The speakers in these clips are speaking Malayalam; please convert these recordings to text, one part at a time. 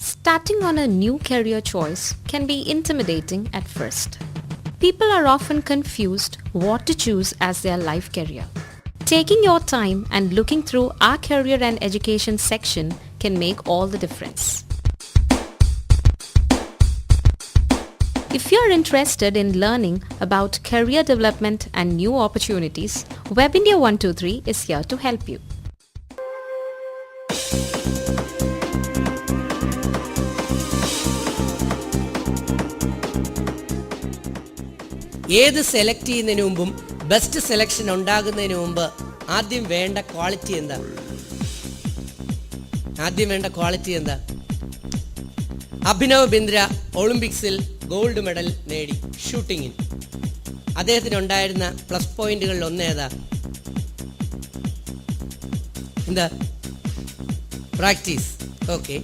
Starting on a new career choice can be intimidating at first. People are often confused what to choose as their life career. Taking your time and looking through our career and education section can make all the difference. If you're interested in learning about career development and new opportunities, WebIndia 123 is here to help you. ഏത് സെലക്ട് ചെയ്യുന്നതിന് മുമ്പും ബെസ്റ്റ് സെലക്ഷൻ ഉണ്ടാകുന്നതിന് മുമ്പ് ആദ്യം വേണ്ട ക്വാളിറ്റി എന്താ? അഭിനവ് ബിന്ദ്ര ഒളിമ്പിക്സിൽ ഗോൾഡ് മെഡൽ നേടി ഷൂട്ടിങ്ങിൽ. അദ്ദേഹത്തിന് ഉണ്ടായിരുന്ന പ്ലസ് പോയിന്റുകളിൽ ഒന്നേതാ? എന്താ? പ്രാക്ടീസ്. ഓക്കെ,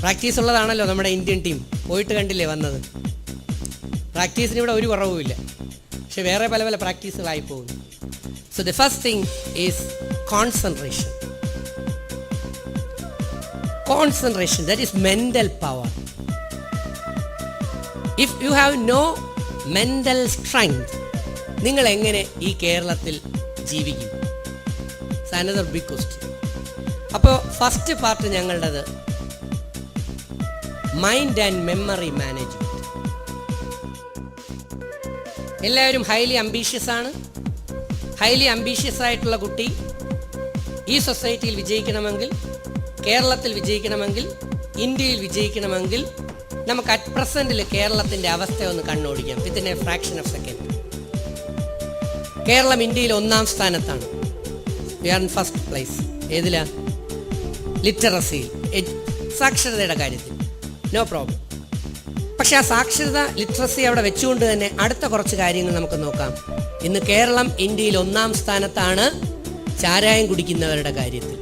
പ്രാക്ടീസ് ഉള്ളതാണല്ലോ നമ്മുടെ ഇന്ത്യൻ ടീം. പോയിട്ട് കണ്ടില്ലേ വന്നത്? പ്രാക്ടീസിന് ഇവിടെ ഒരു കുറവുമില്ല, പക്ഷെ വേറെ പല പല പ്രാക്ടീസുകളായി പോകുന്നു. So the first thing is concentration. Concentration, that is mental power. If you have no mental strength, നിങ്ങൾ എങ്ങനെ ഈ കേരളത്തിൽ ജീവിക്കും? It's another big question. അപ്പോൾ ഫസ്റ്റ് പാർട്ട് ഞങ്ങളുടേത് മൈൻഡ് ആൻഡ് മെമ്മറി മാനേജ്മെന്റ്. എല്ലാവരും ഹൈലി അംബീഷ്യസ് ആണ്. ഹൈലി അംബീഷ്യസ് ആയിട്ടുള്ള കുട്ടി ഈ സൊസൈറ്റിയിൽ വിജയിക്കണമെങ്കിൽ, കേരളത്തിൽ വിജയിക്കണമെങ്കിൽ, ഇന്ത്യയിൽ വിജയിക്കണമെങ്കിൽ നമുക്ക് അറ്റ് പ്രസന്റിൽ കേരളത്തിൻ്റെ അവസ്ഥ ഒന്ന് കണ്ണോടിക്കാം. Within a fraction of second. Kerala ഇന്ത്യയിൽ 1ാം സ്ഥാനത്താണ്. We are in first place. ഏതിലാ? ലിറ്ററസിയിൽ, സാക്ഷരതയുടെ കാര്യത്തിൽ. No problem. പക്ഷെ ആ സാക്ഷരത, ലിറ്ററസി അവിടെ വെച്ചുകൊണ്ട് തന്നെ അടുത്ത കുറച്ച് കാര്യങ്ങൾ നമുക്ക് നോക്കാം. ഇന്ന് കേരളം ഇന്ത്യയിൽ 1ാം സ്ഥാനത്താണ് ചാരായം കുടിക്കുന്നവരുടെ കാര്യത്തിൽ.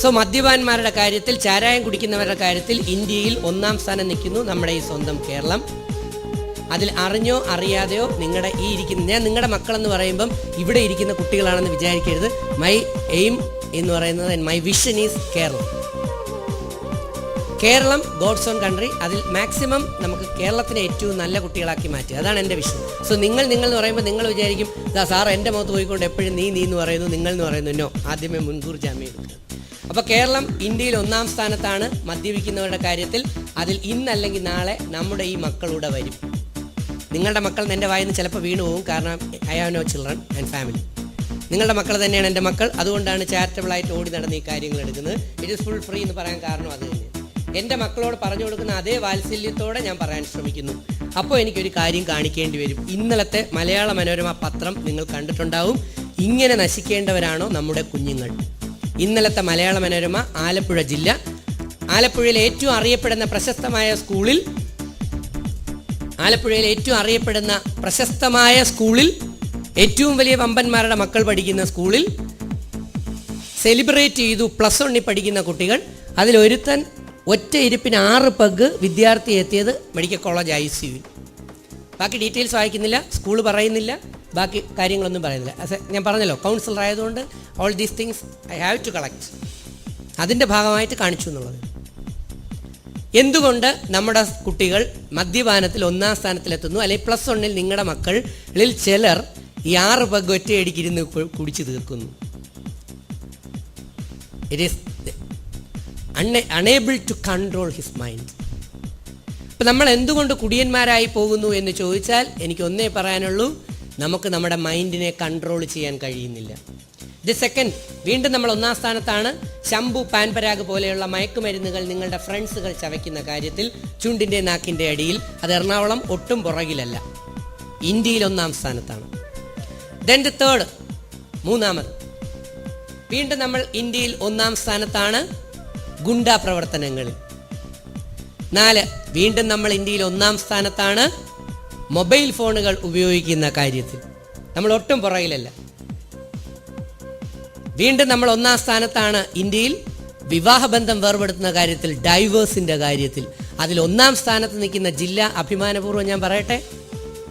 സോ മദ്യപാന്മാരുടെ കാര്യത്തിൽ, ചാരായം കുടിക്കുന്നവരുടെ കാര്യത്തിൽ ഇന്ത്യയിൽ 1ാം സ്ഥാനം നിൽക്കുന്നു നമ്മുടെ ഈ സ്വന്തം കേരളം. അതിൽ അറിഞ്ഞോ അറിയാതെയോ നിങ്ങളുടെ ഈ ഇരിക്കുന്ന, ഞാൻ നിങ്ങളുടെ മക്കളെന്ന് പറയുമ്പം ഇവിടെ ഇരിക്കുന്ന കുട്ടികളാണെന്ന് വിചാരിക്കരുത്. മൈ എയിം എന്ന് പറയുന്നത്, my vision is Keralam. Keralam God's own country. അതിൽ മാക്സിമം നമുക്ക് കേരളത്തിനെ ഏറ്റവും നല്ല കുട്ടികളാക്കി മാറ്റുക. അതാണ് എൻ്റെ വിഷൻ. സോ നിങ്ങൾ എന്ന് പറയുമ്പോൾ നിങ്ങൾ വിചാരിക്കും, സാർ എൻ്റെ മുഖത്ത് പോയിക്കൊണ്ട് എപ്പോഴും നീ എന്ന് പറയുന്നു, നിങ്ങൾ എന്ന് പറയുന്നു. നോ, ആദ്യമേ മുൻകൂർ ജാമ്യം എടുക്കുക. അപ്പോൾ കേരളം ഇന്ത്യയിൽ 1ാം സ്ഥാനത്താണ് മദ്യപിക്കുന്നവരുടെ കാര്യത്തിൽ. അതിൽ ഇന്നല്ലെങ്കിൽ നാളെ നമ്മുടെ ഈ മക്കളൂടെ വരും. നിങ്ങളുടെ മക്കൾ എൻ്റെ വായിൽ നിന്ന് ചിലപ്പോൾ വീണു പോകും. കാരണം I have no children and family. നിങ്ങളുടെ മക്കൾ തന്നെയാണ് എൻ്റെ മക്കൾ. അതുകൊണ്ടാണ് ചാരിറ്റബിളായിട്ട് ഓടി നടന്ന് ഈ കാര്യങ്ങൾ എടുക്കുന്നത്. ഇറ്റ് ഈസ് ഫുൾ ഫ്രീ എന്ന് പറയാൻ കാരണം അത് തന്നെ. എൻ്റെ മക്കളോട് പറഞ്ഞു കൊടുക്കുന്ന അതേ വാത്സല്യത്തോടെ ഞാൻ പറയാൻ ശ്രമിക്കുന്നു. അപ്പോൾ എനിക്കൊരു കാര്യം കാണിക്കേണ്ടി വരും. ഇന്നലത്തെ മലയാള മനോരമ പത്രം നിങ്ങൾ കണ്ടിട്ടുണ്ടാവും. ഇങ്ങനെ നശിക്കേണ്ടവരാണോ നമ്മുടെ കുഞ്ഞുങ്ങൾ? ഇന്നലത്തെ മലയാള മനോരമ ആലപ്പുഴ ജില്ല, ആലപ്പുഴയിലെ ഏറ്റവും അറിയപ്പെടുന്ന പ്രശസ്തമായ സ്കൂളിൽ ഏറ്റവും വലിയ വമ്പന്മാരുടെ മക്കൾ പഠിക്കുന്ന സ്കൂളിൽ സെലിബ്രേറ്റ് ചെയ്തു പ്ലസ് 1 പഠിക്കുന്ന കുട്ടികൾ. അതിലൊരുത്തൻ ഒറ്റ ഇരിപ്പിന് 6 പെഗ് വിദ്യാർത്ഥി എത്തിയത് മെഡിക്കൽ കോളേജ് ICU. ബാക്കി ഡീറ്റെയിൽസ് വായിക്കുന്നില്ല, സ്കൂൾ പറയുന്നില്ല, ബാക്കി കാര്യങ്ങളൊന്നും പറയുന്നില്ല. ഞാൻ പറഞ്ഞല്ലോ, കൗൺസിലർ ആയതുകൊണ്ട് all these things I have to collect. അതിൻ്റെ ഭാഗമായിട്ട് കാണിച്ചു എന്നുള്ളത്. എന്തുകൊണ്ട് നമ്മുടെ കുട്ടികൾ മദ്യപാനത്തിൽ 1ാം സ്ഥാനത്തിലെത്തുന്നു? അല്ലെങ്കിൽ പ്ലസ് 1 നിങ്ങളുടെ മക്കളിൽ ചിലർ ഈ 6 പെഗ് ഒറ്റയടിക്കിരുന്ന് കുടിച്ചു തീർക്കുന്നു. It is unable to control his mind. ഇപ്പം നമ്മൾ എന്തുകൊണ്ട് കുടിയന്മാരായി പോകുന്നു എന്ന് ചോദിച്ചാൽ എനിക്ക് ഒന്നേ പറയാനുള്ളൂ, നമുക്ക് നമ്മുടെ മൈൻഡിനെ കൺട്രോൾ ചെയ്യാൻ കഴിയുന്നില്ല. ദി സെക്കൻഡ്, വീണ്ടും നമ്മൾ 1ാം സ്ഥാനത്താണ്. ശംഭു, പാൻപരാഗ് പോലെയുള്ള മയക്കുമരുന്നുകൾ നിങ്ങളുടെ ഫ്രണ്ട്സുകൾ ചവയ്ക്കുന്ന കാര്യത്തിൽ ചുണ്ടിൻ്റെ നാക്കിൻ്റെ അടിയിൽ. അത് എറണാകുളം ഒട്ടും പുറകിലല്ല, ഇന്ത്യയിൽ 1ാം സ്ഥാനത്താണ്. ദെൻ ദി തേർഡ്, 3ാമത്, വീണ്ടും നമ്മൾ ഇന്ത്യയിൽ 1ാം സ്ഥാനത്താണ് ഗുണ്ടാ പ്രവർത്തനങ്ങളിൽ. 4, വീണ്ടും നമ്മൾ ഇന്ത്യയിൽ 1ാം സ്ഥാനത്താണ് മൊബൈൽ ഫോണുകൾ ഉപയോഗിക്കുന്ന കാര്യത്തിൽ. നമ്മൾ ഒട്ടും പുറകിലല്ല. വീണ്ടും നമ്മൾ 1ാം സ്ഥാനത്താണ് ഇന്ത്യയിൽ വിവാഹബന്ധം വേർപെടുത്തുന്ന കാര്യത്തിൽ, ഡൈവേഴ്സിൻ്റെ കാര്യത്തിൽ. അതിൽ 1ാം സ്ഥാനത്ത് നിൽക്കുന്ന ജില്ല, അഭിമാനപൂർവ്വം ഞാൻ പറയട്ടെ,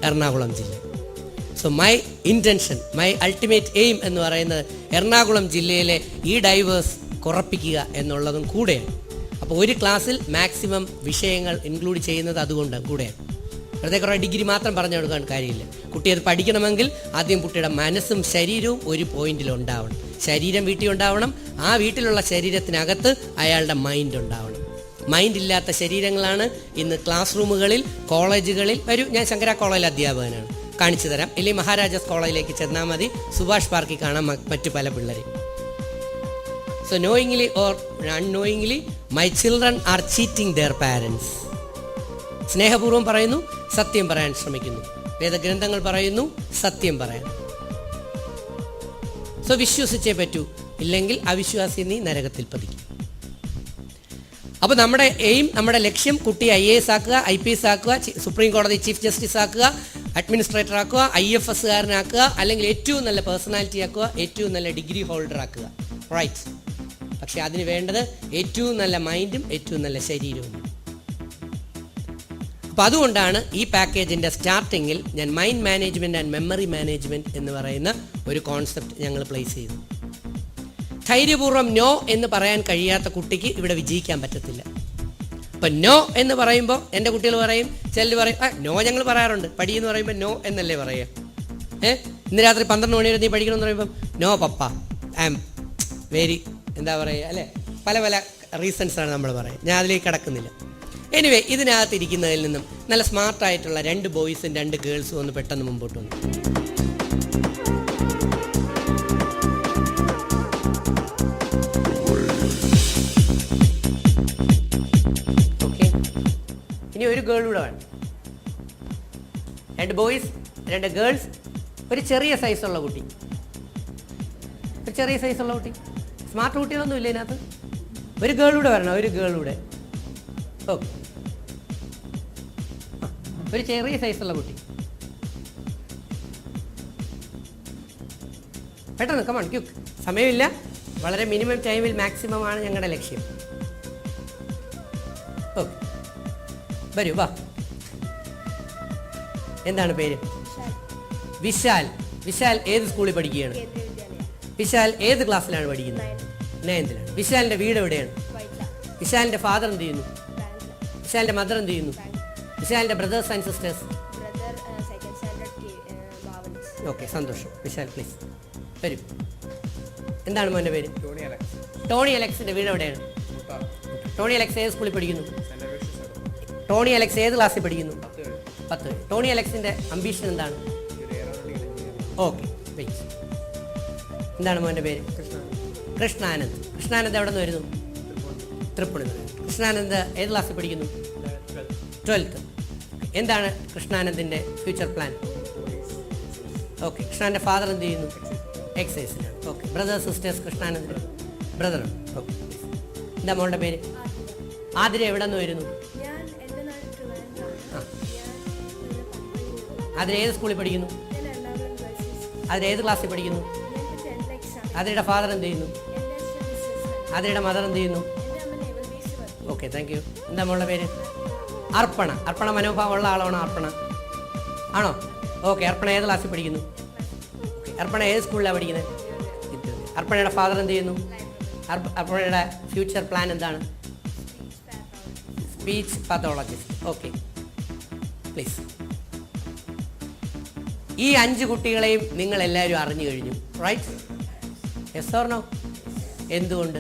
എറണാകുളം ജില്ല. So my intention, my ultimate aim എന്ന് പറയുന്നത് എറണാകുളം ജില്ലയിലെ ഈ ഡൈവേഴ്സ് കുറപ്പിക്കുക എന്നുള്ളതും കൂടെയാണ്. അപ്പോൾ ഒരു ക്ലാസ്സിൽ മാക്സിമം വിഷയങ്ങൾ ഇൻക്ലൂഡ് ചെയ്യുന്നത് അതുകൊണ്ട് കൂടെയാണ്. വെറുതെ കുറേ ഡിഗ്രി മാത്രം പറഞ്ഞു കൊടുക്കാൻ കാര്യമില്ല. കുട്ടി അത് പഠിക്കണമെങ്കിൽ ആദ്യം കുട്ടിയുടെ മനസ്സും ശരീരവും ഒരു പോയിന്റിൽ ഉണ്ടാവണം. ശരീരം വീട്ടിൽ ഉണ്ടാവണം, ആ വീട്ടിലുള്ള ശരീരത്തിനകത്ത് അയാളുടെ മൈൻഡ് ഉണ്ടാവണം. മൈൻഡ് ഇല്ലാത്ത ശരീരങ്ങളാണ് ഇന്ന് ക്ലാസ് റൂമുകളിൽ, കോളേജുകളിൽ. ഞാൻ ശങ്കര കോളേജിൽ അധ്യാപകനാണ്, കാണിച്ചു തരാം. ഇല്ലെങ്കിൽ മഹാരാജാസ് കോളേജിലേക്ക് ചെന്നാൽ മതി, സുഭാഷ് പാർക്കിൽ കാണാം മറ്റു പല പിള്ളേരെ. So knowingly or unknowingly my children are cheating their parents. സ്നേഹപൂർവ്വം പറയുന്നു, സത്യം പറയാൻ ശ്രമിക്കുന്നു. വേദഗ്രന്ഥങ്ങൾ പറയുന്നു സത്യം പറയാൻ. സോ വിശ്വസിച്ചേ പറ്റൂ, ഇല്ലെങ്കിൽ അവിശ്വാസി നീ നരകത്തിൽ പതിക്കും. അപ്പോൾ നമ്മുടെ എയിം, നമ്മുടെ ലക്ഷ്യം കുട്ടിയെ IAS ആക്കുക, IPS ആക്കുക, സുപ്രീം കോടതി ചീഫ് ജസ്റ്റിസ് ആക്കുക, അഡ്മിനിസ്ട്രേറ്റർ ആക്കുക, IFS കാരനാക്കുക, അല്ലെങ്കിൽ ഏറ്റവും നല്ല പേഴ്സണാലിറ്റി ആക്കുക, ഏറ്റവും നല്ല ഡിഗ്രി ഹോൾഡർ ആക്കുക. റൈറ്റ്. പക്ഷെ അതിന് വേണ്ടത് ഏറ്റവും നല്ല മൈൻഡും ഏറ്റവും നല്ല ശരീരവും. അപ്പോൾ അതുകൊണ്ടാണ് ഈ പാക്കേജിൻ്റെ സ്റ്റാർട്ടിങ്ങിൽ ഞാൻ mind management and memory management എന്ന് പറയുന്ന ഒരു കോൺസെപ്റ്റ് ഞങ്ങൾ പ്ലേസ് ചെയ്തു. ധൈര്യപൂർവ്വം നോ എന്ന് പറയാൻ കഴിയാത്ത കുട്ടിക്ക് ഇവിടെ വിജയിക്കാൻ പറ്റത്തില്ല. ഇപ്പം നോ എന്ന് പറയുമ്പോൾ എൻ്റെ കുട്ടികൾ പറയും, ചിലർ പറയും നോ ഞങ്ങൾ പറയാറുണ്ട്, പഠിയെന്ന് പറയുമ്പോൾ നോ എന്നല്ലേ പറയുക. ഇന്ന് രാത്രി 12 മണി വരെ നീ പഠിക്കണമെന്ന് പറയുമ്പം no papa, I am very എന്താ പറയുക അല്ലേ, പല പല റീസൺസാണ് നമ്മൾ പറയുക. ഞാൻ അതിലേക്ക് കിടക്കുന്നില്ല. എനിവേ, ഇതിനകത്ത് ഇരിക്കുന്നതിൽ നിന്നും നല്ല സ്മാർട്ടായിട്ടുള്ള 2 ബോയ്സും 2 ഗേൾസും ഒന്ന് പെട്ടെന്ന് മുമ്പോട്ട് വന്നു. ഓക്കെ, ഇനി ഒരു ഗേൾ കൂടെ വേണം. 2 ബോയ്സ് 2 ഗേൾസ്, ഒരു ചെറിയ സൈസുള്ള കുട്ടി. ഒരു ചെറിയ സൈസുള്ള കുട്ടി, സ്മാർട്ട് കുട്ടികളൊന്നും ഇല്ല ഇതിനകത്ത്. ഒരു ഗേൾ കൂടെ വരണം, ഒരു ഗേൾ കൂടെ. ഓക്കെ, ഒരു ചെറിയ സൈസുള്ള കുട്ടി. പെട്ടെന്ന് കമാൺ ക്യുക്ക്, സമയമില്ല, വളരെ മിനിമം ടൈമിൽ മാക്സിമം ആണ് ഞങ്ങളുടെ ലക്ഷ്യം. ഓക്കെ, വരൂ, വാ. എന്താണ് പേര്? വിശാൽ. വിശാൽ ഏത് സ്കൂളിൽ പഠിക്കുകയാണ്? വിശാൽ ഏത് ക്ലാസ്സിലാണ് പഠിക്കുന്നത്? 9th-ലാണ്. വിശാലിൻ്റെ വീട് എവിടെയാണ്? വിശാലിൻ്റെ ഫാദർ എന്ത് ചെയ്യുന്നു? വിശാലിൻ്റെ മദർ എന്ത് ചെയ്യുന്നു? വിശാലിൻ്റെ ബ്രദേഴ്സ് ആൻഡ് സിസ്റ്റേഴ്സ്? ഓക്കെ, സന്തോഷം. വിശാൽ പ്ലീസ് വരും. എന്താണ് മോൻ്റെ പേര്? ടോണി അലക്സിൻ്റെ വീട് എവിടെയാണ്? ടോണി അലക്സ് ഏത് സ്കൂളിൽ പഠിക്കുന്നു? ടോണി അലക്സ് ഏത് ക്ലാസ്സിൽ പഠിക്കുന്നു? 10. ടോണി അലക്സിൻ്റെ അംബീഷൻ എന്താണ്? Okay, wait. എന്താണ് മോൻ്റെ പേര്? കൃഷ്ണാനന്ദ്. കൃഷ്ണാനന്ദ് എവിടെ നിന്ന് വരുന്നു? തൃപ്പൂണിത്തുറ. കൃഷ്ണാനന്ദ് ഏത് ക്ലാസ്സിൽ പഠിക്കുന്നു? 12th. എന്താണ് കൃഷ്ണാനന്ദിൻ്റെ ഫ്യൂച്ചർ പ്ലാൻ? ഓക്കെ, കൃഷ്ണാൻ്റെ ഫാദർ എന്ത് ചെയ്യുന്നു? എക്സൈസിലാണ്. Okay, brothers sisters? കൃഷ്ണാനന്ദിന് ബ്രദറാണ്. ഓക്കെ, എന്താ മോളുടെ പേര്? ആതിര എവിടെ നിന്ന് വരുന്നു? ആതിര ഏത് സ്കൂളിൽ പഠിക്കുന്നു? ആതിര ഏത് ക്ലാസ്സിൽ പഠിക്കുന്നു? ആതിരയുടെ ഫാദർ എന്ത് ചെയ്യുന്നു? ആതിരയുടെ മദർ എന്ത് ചെയ്യുന്നു? Okay, thank U. എന്താ മോളുടെ പേര്? അർപ്പണ. അർപ്പണ മനോഭാവമുള്ള ആളാണോ അർപ്പണ? ആണോ? ഓക്കെ, അർപ്പണ ഏത് ക്ലാസ്സിൽ പഠിക്കുന്നു? ഓക്കെ, അർപ്പണ ഏത് സ്കൂളിലാണ് പഠിക്കുന്നത്? അർപ്പണയുടെ ഫാദർ എന്ത് ചെയ്യുന്നു? അർപ്പണയുടെ ഫ്യൂച്ചർ പ്ലാൻ എന്താണ്? Speech pathologist. Okay, please. ഈ 5 കുട്ടികളെയും നിങ്ങൾ എല്ലാവരും അറിഞ്ഞു കഴിഞ്ഞു, റൈറ്റ്? Yes or no? എന്തുകൊണ്ട്?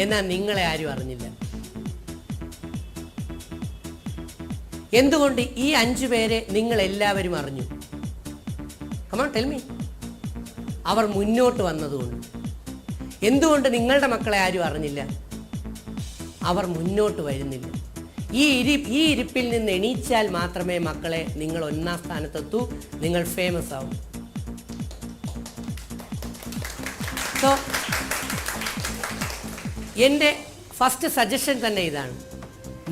എന്നാൽ നിങ്ങളെ ആരും അറിഞ്ഞില്ല. എന്തുകൊണ്ട് ഈ 5 പേരെ നിങ്ങൾ എല്ലാവരും അറിഞ്ഞു? Come on tell me. അവർ മുന്നോട്ട് വന്നതുകൊണ്ട്. എന്തുകൊണ്ട് നിങ്ങളുടെ മക്കളെ ആരും അറിഞ്ഞില്ല? അവർ മുന്നോട്ട് വരുന്നില്ല. ഈ ഇരിപ്പിൽ നിന്ന് എണീച്ചാൽ മാത്രമേ മക്കളെ നിങ്ങൾ 1ാം സ്ഥാനത്തെത്തൂ, നിങ്ങൾ ഫേമസ് ആവും. സോ എൻ്റെ ഫസ്റ്റ് സജഷൻ തന്നെ ഇതാണ്.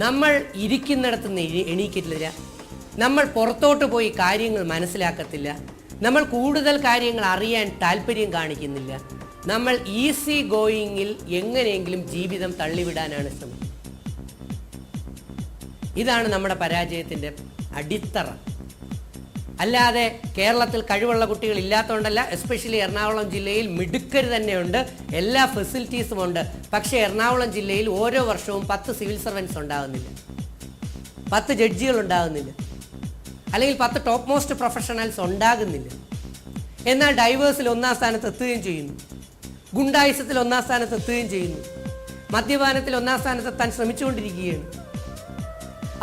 നമ്മൾ ഇരിക്കുന്നിടത്ത് നിന്ന് എണീക്കില്ല, നമ്മൾ പുറത്തോട്ട് പോയി കാര്യങ്ങൾ മനസ്സിലാക്കത്തില്ല, നമ്മൾ കൂടുതൽ കാര്യങ്ങൾ അറിയാൻ താല്പര്യം കാണിക്കുന്നില്ല, നമ്മൾ ഈസി ഗോയിങ്ങിൽ എങ്ങനെയെങ്കിലും ജീവിതം തള്ളിവിടാനാണ് ശ്രമിക്കുന്നത്. ഇതാണ് നമ്മുടെ പരാജയത്തിൻ്റെ അടിത്തറ. അല്ലാതെ കേരളത്തിൽ കഴിവുള്ള കുട്ടികൾ ഇല്ലാത്തതുകൊണ്ടല്ല. എസ്പെഷ്യലി എറണാകുളം ജില്ലയിൽ മിടുക്കർ തന്നെയുണ്ട്, എല്ലാ ഫെസിലിറ്റീസും ഉണ്ട്. പക്ഷേ എറണാകുളം ജില്ലയിൽ ഓരോ വർഷവും 10 സിവിൽ സർവൻസ് ഉണ്ടാകുന്നില്ല, 10 ജഡ്ജികൾ ഉണ്ടാകുന്നില്ല, അല്ലെങ്കിൽ 10 ടോപ്പ് മോസ്റ്റ് പ്രൊഫഷണൽസ് ഉണ്ടാകുന്നില്ല. എന്നാൽ ഡൈവേഴ്സിൽ 1-ാം സ്ഥാനത്ത് എത്തുകയും ചെയ്യുന്നു, ഗുണ്ടായുസത്തിൽ 1-ാം സ്ഥാനത്ത് എത്തുകയും ചെയ്യുന്നു, മദ്യപാനത്തിൽ 1-ാം സ്ഥാനത്ത് എത്താൻ ശ്രമിച്ചുകൊണ്ടിരിക്കുകയാണ്.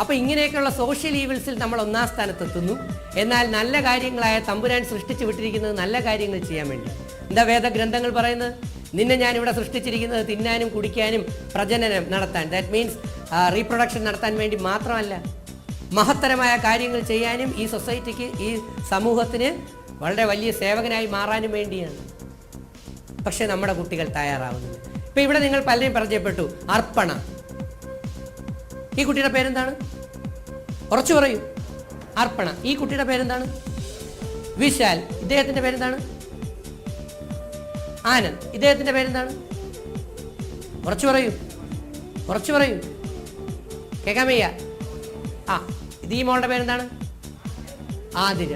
അപ്പോൾ ഇങ്ങനെയൊക്കെയുള്ള സോഷ്യൽ ഈവിൾസിൽ നമ്മൾ 1-ാം സ്ഥാനത്തെത്തുന്നു. എന്നാൽ നല്ല കാര്യങ്ങളായ തമ്പുരാൻ സൃഷ്ടിച്ചു വിട്ടിരിക്കുന്നത് നല്ല കാര്യങ്ങൾ ചെയ്യാൻ വേണ്ടി. എന്താ വേദഗ്രന്ഥങ്ങൾ പറയുന്നത്? നിന്നെ ഞാൻ ഇവിടെ സൃഷ്ടിച്ചിരിക്കുന്നത് തിന്നാനും കുടിക്കാനും പ്രജനനം നടത്താൻ, ദാറ്റ് മീൻസ് റീപ്രൊഡക്ഷൻ നടത്താൻ വേണ്ടി മാത്രമല്ല, മഹത്തരമായ കാര്യങ്ങൾ ചെയ്യാനും ഈ സൊസൈറ്റിക്ക്, ഈ സമൂഹത്തിന് വളരെ വലിയ സേവകനായി മാറാനും വേണ്ടിയാണ്. പക്ഷേ നമ്മുടെ കുട്ടികൾ തയ്യാറാവുന്നില്ല. ഇപ്പം ഇവിടെ നിങ്ങൾ പലരെയും പരിചയപ്പെട്ടു. അർപ്പണ, ഈ കുട്ടിയുടെ പേരെന്താണ്? ഉറച്ചു പറയൂ. അർപ്പണ. ഈ കുട്ടിയുടെ പേരെന്താണ്? വിശാൽ. ഇദ്ദേഹത്തിന്റെ പേരെന്താണ്? ആനന്ദ്. ഇദ്ദേഹത്തിന്റെ പേരെന്താണ്? ഉറച്ചു പറയൂ, ഉറച്ചു പറയൂ, കേൾക്കാൻ വയ്യ. ഇത് ഈ മോളുടെ പേരെന്താണ്? ആതിര.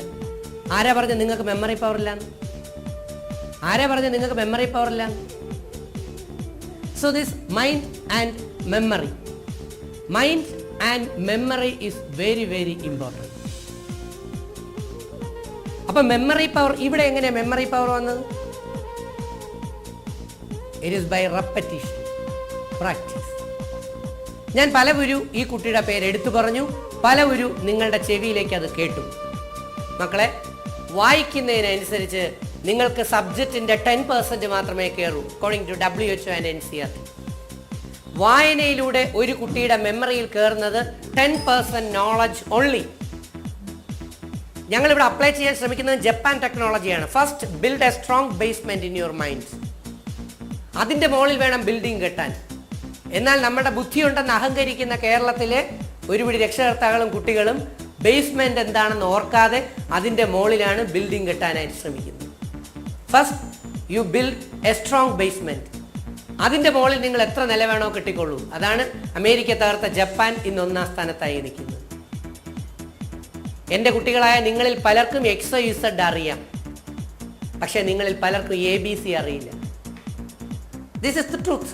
ആരാ പറഞ്ഞ നിങ്ങൾക്ക് മെമ്മറി പവർ ഇല്ലാന്ന്? ആരാ പറഞ്ഞ നിങ്ങൾക്ക് മെമ്മറി പവർ ഇല്ലാന്ന്? So this mind and memory, mind and memory is very very important. അപ്പൊ മെമ്മറി പവർ ഇവിടെ എങ്ങനെയാ മെമ്മറി പവർ വന്നത്? It is by repetition, practice. ഞാൻ പലവരു ഈ കുട്ടിയുടെ പേര് എടുത്തു പറഞ്ഞു, പലവരു നിങ്ങളുടെ ചെവിയിലേക്ക് അത് കേട്ടു. മക്കളെ, വായിക്കുന്നതിനനുസരിച്ച് നിങ്ങൾക്ക് സബ്ജക്റ്റിന്റെ 10% മാത്രമേ കയറൂ, according to WHO and NCERT. വായനയിലൂടെ ഒരു കുട്ടിയുടെ മെമ്മറിയിൽ കയറുന്നത് 10% നോളജ് ഓൺലി. ഞങ്ങളിവിടെ അപ്ലൈ ചെയ്യാൻ ശ്രമിക്കുന്നത് ജപ്പാൻ ടെക്നോളജിയാണ്. First build a strong basement in your mind. അതിന്റെ മുകളിൽ വേണം ബിൽഡിംഗ് കെട്ടാൻ. എന്നാൽ നമ്മുടെ ബുദ്ധിയുണ്ടെന്ന് അഹങ്കരിക്കുന്ന കേരളത്തിലെ ഒരുപിടി രക്ഷകർത്താക്കളും കുട്ടികളും ബേസ്മെന്റ് എന്താണെന്ന് ഓർക്കാതെ അതിന്റെ മുകളിലാണ് ബിൽഡിംഗ് കെട്ടാനായിട്ട് ശ്രമിക്കുന്നത്. First you build a strong basement. അതിന്റെ മുകളിൽ നിങ്ങൾ എത്ര നില വേണോ കെട്ടിക്കൊള്ളൂ. അതാണ് അമേരിക്ക തകർത്ത ജപ്പാൻ ഇന്ന് 1-ാം സ്ഥാനത്തായി നിൽക്കുന്നത്. എൻ്റെ കുട്ടികളായ നിങ്ങളിൽ പലർക്കും XYZ അറിയാം, പക്ഷെ നിങ്ങളിൽ പലർക്കും ABC അറിയില്ല. This is the truth.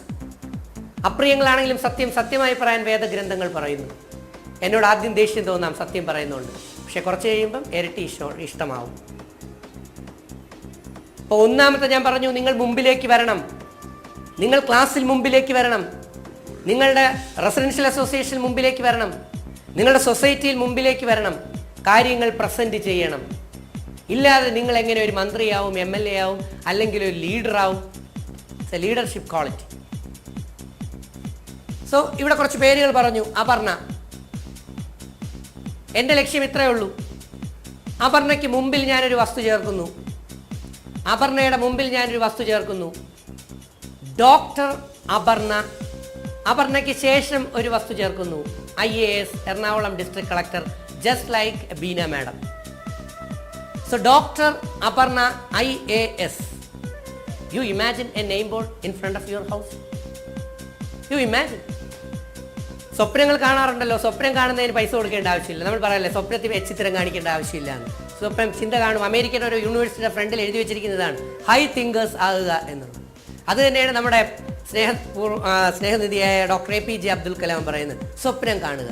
അപ്രിയങ്ങളാണെങ്കിലും സത്യം സത്യമായി പറയാൻ വേദഗ്രന്ഥങ്ങൾ പറയുന്നു. എന്നോട് ആദ്യം ദേഷ്യം തോന്നാം സത്യം പറയുന്നുണ്ട്, പക്ഷെ കുറച്ച് കഴിയുമ്പം ഇരട്ടി ഇഷ്ടമാവും. അപ്പോൾ ഒന്നാമത്തെ ഞാൻ പറഞ്ഞു, നിങ്ങൾ മുമ്പിലേക്ക് വരണം, നിങ്ങൾ ക്ലാസ്സിൽ മുമ്പിലേക്ക് വരണം, നിങ്ങളുടെ റെസിഡൻഷ്യൽ അസോസിയേഷൻ മുമ്പിലേക്ക് വരണം, നിങ്ങളുടെ സൊസൈറ്റിയിൽ മുമ്പിലേക്ക് വരണം, കാര്യങ്ങൾ പ്രസന്റ് ചെയ്യണം. ഇല്ലാതെ നിങ്ങൾ എങ്ങനെ ഒരു മന്ത്രിയാവും, MLA ആവും, അല്ലെങ്കിൽ ഒരു ലീഡറാവും? It's a leadership quality. So ഇവിടെ കുറച്ച് പേരുകൾ പറഞ്ഞു. അപർണ. എൻ്റെ ലക്ഷ്യം ഇത്രയേ ഉള്ളൂ. അപർണയ്ക്ക് മുമ്പിൽ ഞാനൊരു വസ്തു ചേർക്കുന്നു, അപർണയുടെ മുമ്പിൽ ഞാനൊരു വസ്തു ചേർക്കുന്നു. ഡോക്ടർ അപർണ. അപർണയ്ക്ക് ശേഷം ഒരു വസ്തു ചേർക്കുന്നു, IAS, Ernakulam district collector, just like Beena madam. So Dr. Aparna IAS. You imagine a name board in front of your house? You imagine. സ്വപ്നങ്ങൾ കാണാറുണ്ടല്ലോ. സ്വപ്നം കാണുന്നതിന് പൈസ കൊടുക്കേണ്ട ആവശ്യമില്ല. നമ്മൾ പറയല്ലേ സ്വപ്നത്തിൽ ചിത്രം കാണിക്കേണ്ട ആവശ്യമില്ല എന്ന്. സ്വപ്നം ചിന്ത കാണും. അമേരിക്കൻ ഒരു യൂണിവേഴ്സിറ്റിയുടെ ഫ്രണ്ടിൽ എഴുതി വെച്ചിരിക്കുന്നതാണ് ഹൈ തിങ്കേഴ്സ് ആകുക എന്നുള്ളത്. അത് തന്നെയാണ് നമ്മുടെ സ്നേഹനിധിയായ ഡോക്ടർ APJ അബ്ദുൽ കലാം പറയുന്നത്, സ്വപ്നം കാണുക.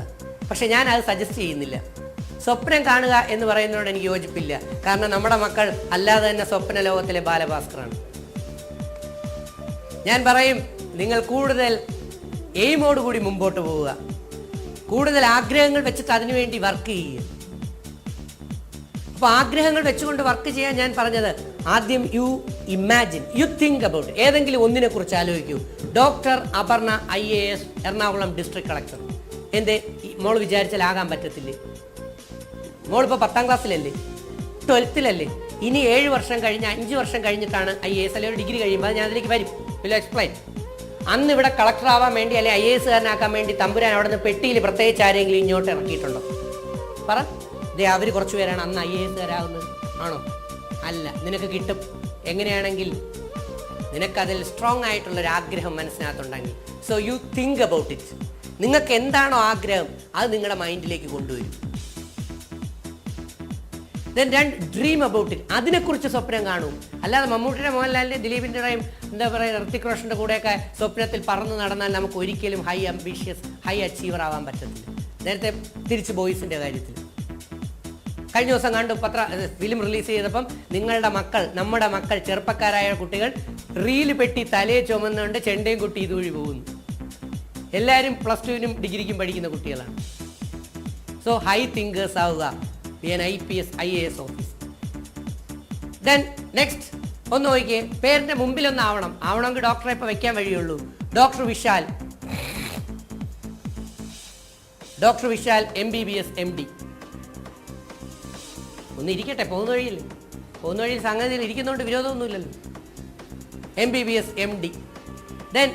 പക്ഷെ ഞാൻ അത് സജസ്റ്റ് ചെയ്യുന്നില്ല. സ്വപ്നം കാണുക എന്ന് പറയുന്നതിനോട് എനിക്ക് യോജിപ്പില്ല. കാരണം നമ്മുടെ മക്കൾ അല്ലാതെ തന്നെ സ്വപ്ന ലോകത്തിലെ ബാലഭാസ്കറാണ്. ഞാൻ പറയും, നിങ്ങൾ കൂടുതൽ എയിമോടുകൂടി മുമ്പോട്ട് പോവുക, കൂടുതൽ ആഗ്രഹങ്ങൾ വെച്ചിട്ട് അതിനുവേണ്ടി വർക്ക് ചെയ്യുക. അപ്പോൾ ആഗ്രഹങ്ങൾ വെച്ചുകൊണ്ട് വർക്ക് ചെയ്യാൻ ഞാൻ പറഞ്ഞത്, ആദ്യം you imagine, you think about, ഏതെങ്കിലും ഒന്നിനെ കുറിച്ച് ആലോചിക്കൂ. Doctor Aparna IAS, Ernakulam district collector. എന്തേ മോൾ വിചാരിച്ചാൽ ആകാൻ പറ്റത്തില്ലേ? മോളിപ്പോൾ 10ാം ക്ലാസ്സിലല്ലേ, 12th ഇനി 7 വർഷം കഴിഞ്ഞ് 5 വർഷം കഴിഞ്ഞിട്ടാണ് IAS അല്ലെങ്കിൽ ഡിഗ്രി കഴിയുമ്പോൾ ഞാൻ അതിലേക്ക് വരും. Will explain. അന്ന് ഇവിടെ കളക്ടർ ആവാൻ വേണ്ടി അല്ലെങ്കിൽ IASകാരനാക്കാൻ വേണ്ടി തമ്പുരാൻ അവിടെ നിന്ന് പെട്ടിയിൽ പ്രത്യേകിച്ച് ആരെങ്കിലും ഇങ്ങോട്ട് ഇറക്കിയിട്ടുണ്ടോ? പറ. അവർ കുറച്ച് പേരാണ് അന്ന് IASകാരാകുന്നത്. ആണോ? അല്ല. നിനക്ക് കിട്ടും. എങ്ങനെയാണെങ്കിൽ നിനക്കതിൽ സ്ട്രോങ് ആയിട്ടുള്ളൊരു ആഗ്രഹം മനസ്സിനകത്തുണ്ടെങ്കിൽ. So you think about it. നിങ്ങൾക്ക് എന്താണോ ആഗ്രഹം അത് നിങ്ങളുടെ മൈൻഡിലേക്ക് കൊണ്ടുവരും. ദെൻ ഡ്രീം അബൌട്ട് ഇറ്റ്, അതിനെക്കുറിച്ച് സ്വപ്നം കാണും. അല്ലാതെ മമ്മൂട്ടിയുടെ, മോഹൻലാലിൻ്റെ, ദിലീപിൻ്റെയും എന്താ പറയുക ഋത്തിക് റോഷൻ്റെ കൂടെയൊക്കെ സ്വപ്നത്തിൽ പറന്ന് നടന്നാൽ നമുക്ക് ഒരിക്കലും ഹൈ അംബീഷ്യസ്, ഹൈ അച്ചീവർ ആവാൻ പറ്റത്തില്ല. നേരത്തെ തിരിച്ച് ബോയ്സിൻ്റെ കാര്യത്തിൽ കഴിഞ്ഞ ദിവസം കണ്ടു ഫിലിം റിലീസ് ചെയ്തപ്പം നിങ്ങളുടെ മക്കൾ, നമ്മുടെ മക്കൾ, ചെറുപ്പക്കാരായ കുട്ടികൾ റീല് പെട്ടി തലയെ ചുമന്നുകൊണ്ട് ചെണ്ടയും കുട്ടി ഇതുവഴി പോകുന്നു. എല്ലാവരും +2-നും ഡിഗ്രിക്കും പഠിക്കുന്ന കുട്ടികളാണ്. സോ ഹൈ തിങ്കേഴ്സ് ആവുക, IPS IAS office. Then next ഒന്ന് നോക്കിയേ, പേരിന്റെ മുമ്പിലൊന്നും ആവണമെങ്കിൽ ഡോക്ടറെ ഇപ്പൊ വെക്കാൻ വഴിയുള്ളൂ. Doctor Vishal MBBS MD. ഒന്ന് ഇരിക്കട്ടെ, പോകുന്ന വഴിയിൽ സംഗതിയിൽ ഇരിക്കുന്നതുകൊണ്ട് വിരോധമൊന്നുമില്ലല്ലോ. MBBS MD. Then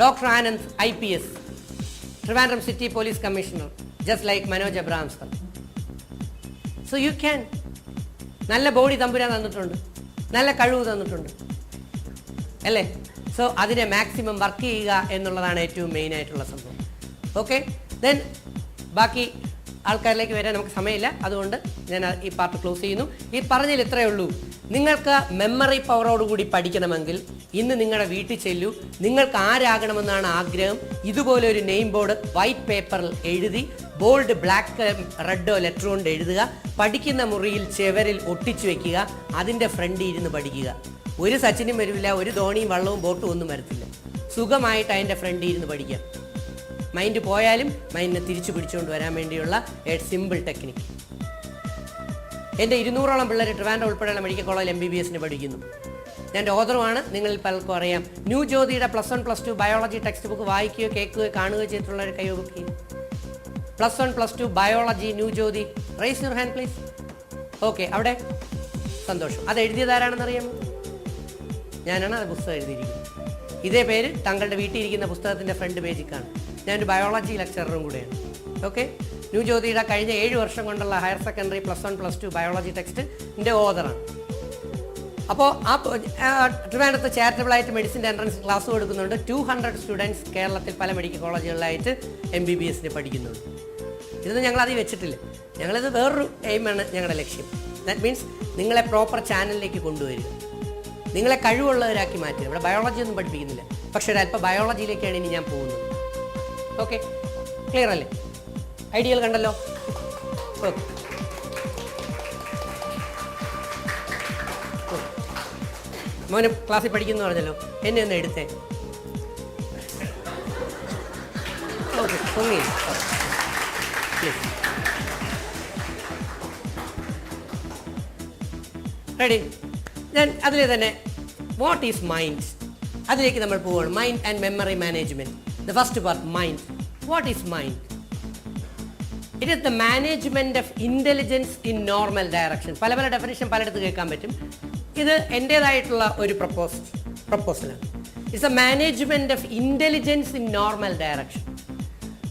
doctor Anand IPS, Trivandrum city police commissioner, just like Manoj Abraham sir. So you can. നല്ല ബോഡി തമ്പുരാൻ തന്നിട്ടുണ്ട്, നല്ല കഴിവ് തന്നിട്ടുണ്ട് അല്ലേ? സോ അതിനെ മാക്സിമം വർക്ക് ചെയ്യുക എന്നുള്ളതാണ് ഏറ്റവും മെയിൻ ആയിട്ടുള്ള സംഭവം. ഓക്കെ, ദെൻ ബാക്കി ആൾക്കാരിലേക്ക് വരാൻ നമുക്ക് സമയമില്ല, അതുകൊണ്ട് ഞാൻ ഈ പാർട്ട് ക്ലോസ് ചെയ്യുന്നു. ഈ പറഞ്ഞതിൽ ഇത്രയേ ഉള്ളൂ. നിങ്ങൾക്ക് മെമ്മറി പവറോടുകൂടി പഠിക്കണമെങ്കിൽ ഇന്ന് നിങ്ങളുടെ വീട്ടിൽ ചെല്ലൂ. നിങ്ങൾക്ക് ആരാകണമെന്നാണ് ആഗ്രഹം, ഇതുപോലെ ഒരു നെയിം ബോർഡ് വൈറ്റ് പേപ്പറിൽ എഴുതി ബോൾഡ് ബ്ലാക്ക് റെഡോ ലെറ്റർ കൊണ്ട് എഴുതുക. പഠിക്കുന്ന മുറിയിൽ ചെവരിൽ ഒട്ടിച്ചു വെക്കുക. അതിൻ്റെ ഫ്രണ്ടിൽ ഇരുന്ന് പഠിക്കുക. ഒരു സച്ചിനും വരില്ല, ഒരു ധോണിയും വള്ളവും ബോട്ടും ഒന്നും വരത്തില്ല. സുഖമായിട്ട് അതിൻ്റെ ഫ്രണ്ടിൽ ഇരുന്ന് പഠിക്കാം. മൈൻഡ് പോയാലും മൈൻഡിനെ തിരിച്ചു പിടിച്ചുകൊണ്ട് വരാൻ വേണ്ടിയുള്ള സിമ്പിൾ ടെക്നിക്ക്. എൻ്റെ 200ഓളം പിള്ളേർ ട്രിവാൻഡ്രം ഉൾപ്പെടെയുള്ള മെഡിക്കൽ കോളേജിൽ MBBS പഠിക്കുന്നു. ഞാൻ ഓതറുമാണ്, നിങ്ങളിൽ പലർക്കും അറിയാം. ന്യൂ ജ്യോതിയുടെ +1 +2 ബയോളജി ടെക്സ്റ്റ് ബുക്ക് വായിക്കുകയോ കേൾക്കുകയോ കാണുകയോ ചെയ്തിട്ടുള്ളവർ കൈവക്കി. +1 +2 ബയോളജി new Jyothi, raise your hand please. Okay, അവിടെ സന്തോഷം. അത് എഴുതിയതാരാണെന്ന് അറിയാമോ? ഞാനാണ് അത് പുസ്തകം എഴുതിയിരിക്കുന്നത്. ഇതേ പേര് താങ്കളുടെ വീട്ടിൽ ഇരിക്കുന്ന പുസ്തകത്തിൻ്റെ ഫ്രണ്ട് പേജിൽ കാണും. ഞാനൊരു ബയോളജി ലെക്ചററും കൂടെയാണ്. ഓക്കെ, ന്യൂ ജ്യോതിയുടെ കഴിഞ്ഞ 7 വർഷം കൊണ്ടുള്ള ഹയർ സെക്കൻഡറി +1 +2 ബയോളജി ടെക്സ്റ്റിൻ്റെ ഓതറാണ്. അപ്പോൾ ട്രിവാൻഡ്രത്ത് ചാരിറ്റബിളായിട്ട് മെഡിസിൻ്റെ എൻട്രൻസ് ക്ലാസ് കൊടുക്കുന്നുണ്ട്. 200 സ്റ്റുഡൻസ് കേരളത്തിൽ പല മെഡിക്കൽ കോളേജുകളിലായിട്ട് MBBS പഠിക്കുന്നുണ്ട്. ഇതൊന്നും ഞങ്ങളത് വെച്ചിട്ടില്ല. ഞങ്ങളിത് വേറൊരു എയിമാണ് ഞങ്ങളുടെ ലക്ഷ്യം. ദാറ്റ് മീൻസ് നിങ്ങളെ പ്രോപ്പർ ചാനലിലേക്ക് കൊണ്ടുവരിക, നിങ്ങളെ കഴിവുള്ളവരാക്കി മാറ്റുക. ഇവിടെ ബയോളജി ഒന്നും പഠിപ്പിക്കുന്നില്ല, പക്ഷേ ഒരു അല്പം ബയോളജിയിലേക്കാണ് ഇനി ഞാൻ പോകുന്നത്. ഓക്കെ, ക്ലിയർ അല്ലേ? ഐഡിയൽ കണ്ടല്ലോ. ഓക്കെ, മോന് ക്ലാസ്സിൽ പഠിക്കുന്നു പറഞ്ഞല്ലോ, എന്നെ ഒന്ന് എടുത്തേ. ഓക്കെ, പൊങ്ങി റെഡി. ഞാൻ അതിൽ തന്നെ വാട്ട് ഈസ് മൈൻഡ്, അതിലേക്ക് നമ്മൾ പോവുകയാണ്. Mind and memory management. The first part, mind. What is mind? It is the management of intelligence in normal direction. പല പല ഡെഫിനിഷൻ പലയിടത്ത് കേൾക്കാൻ പറ്റും. ഇത് എൻ്റേതായിട്ടുള്ള ഒരു പ്രപ്പോസലാണ്. It's a management of intelligence in normal direction.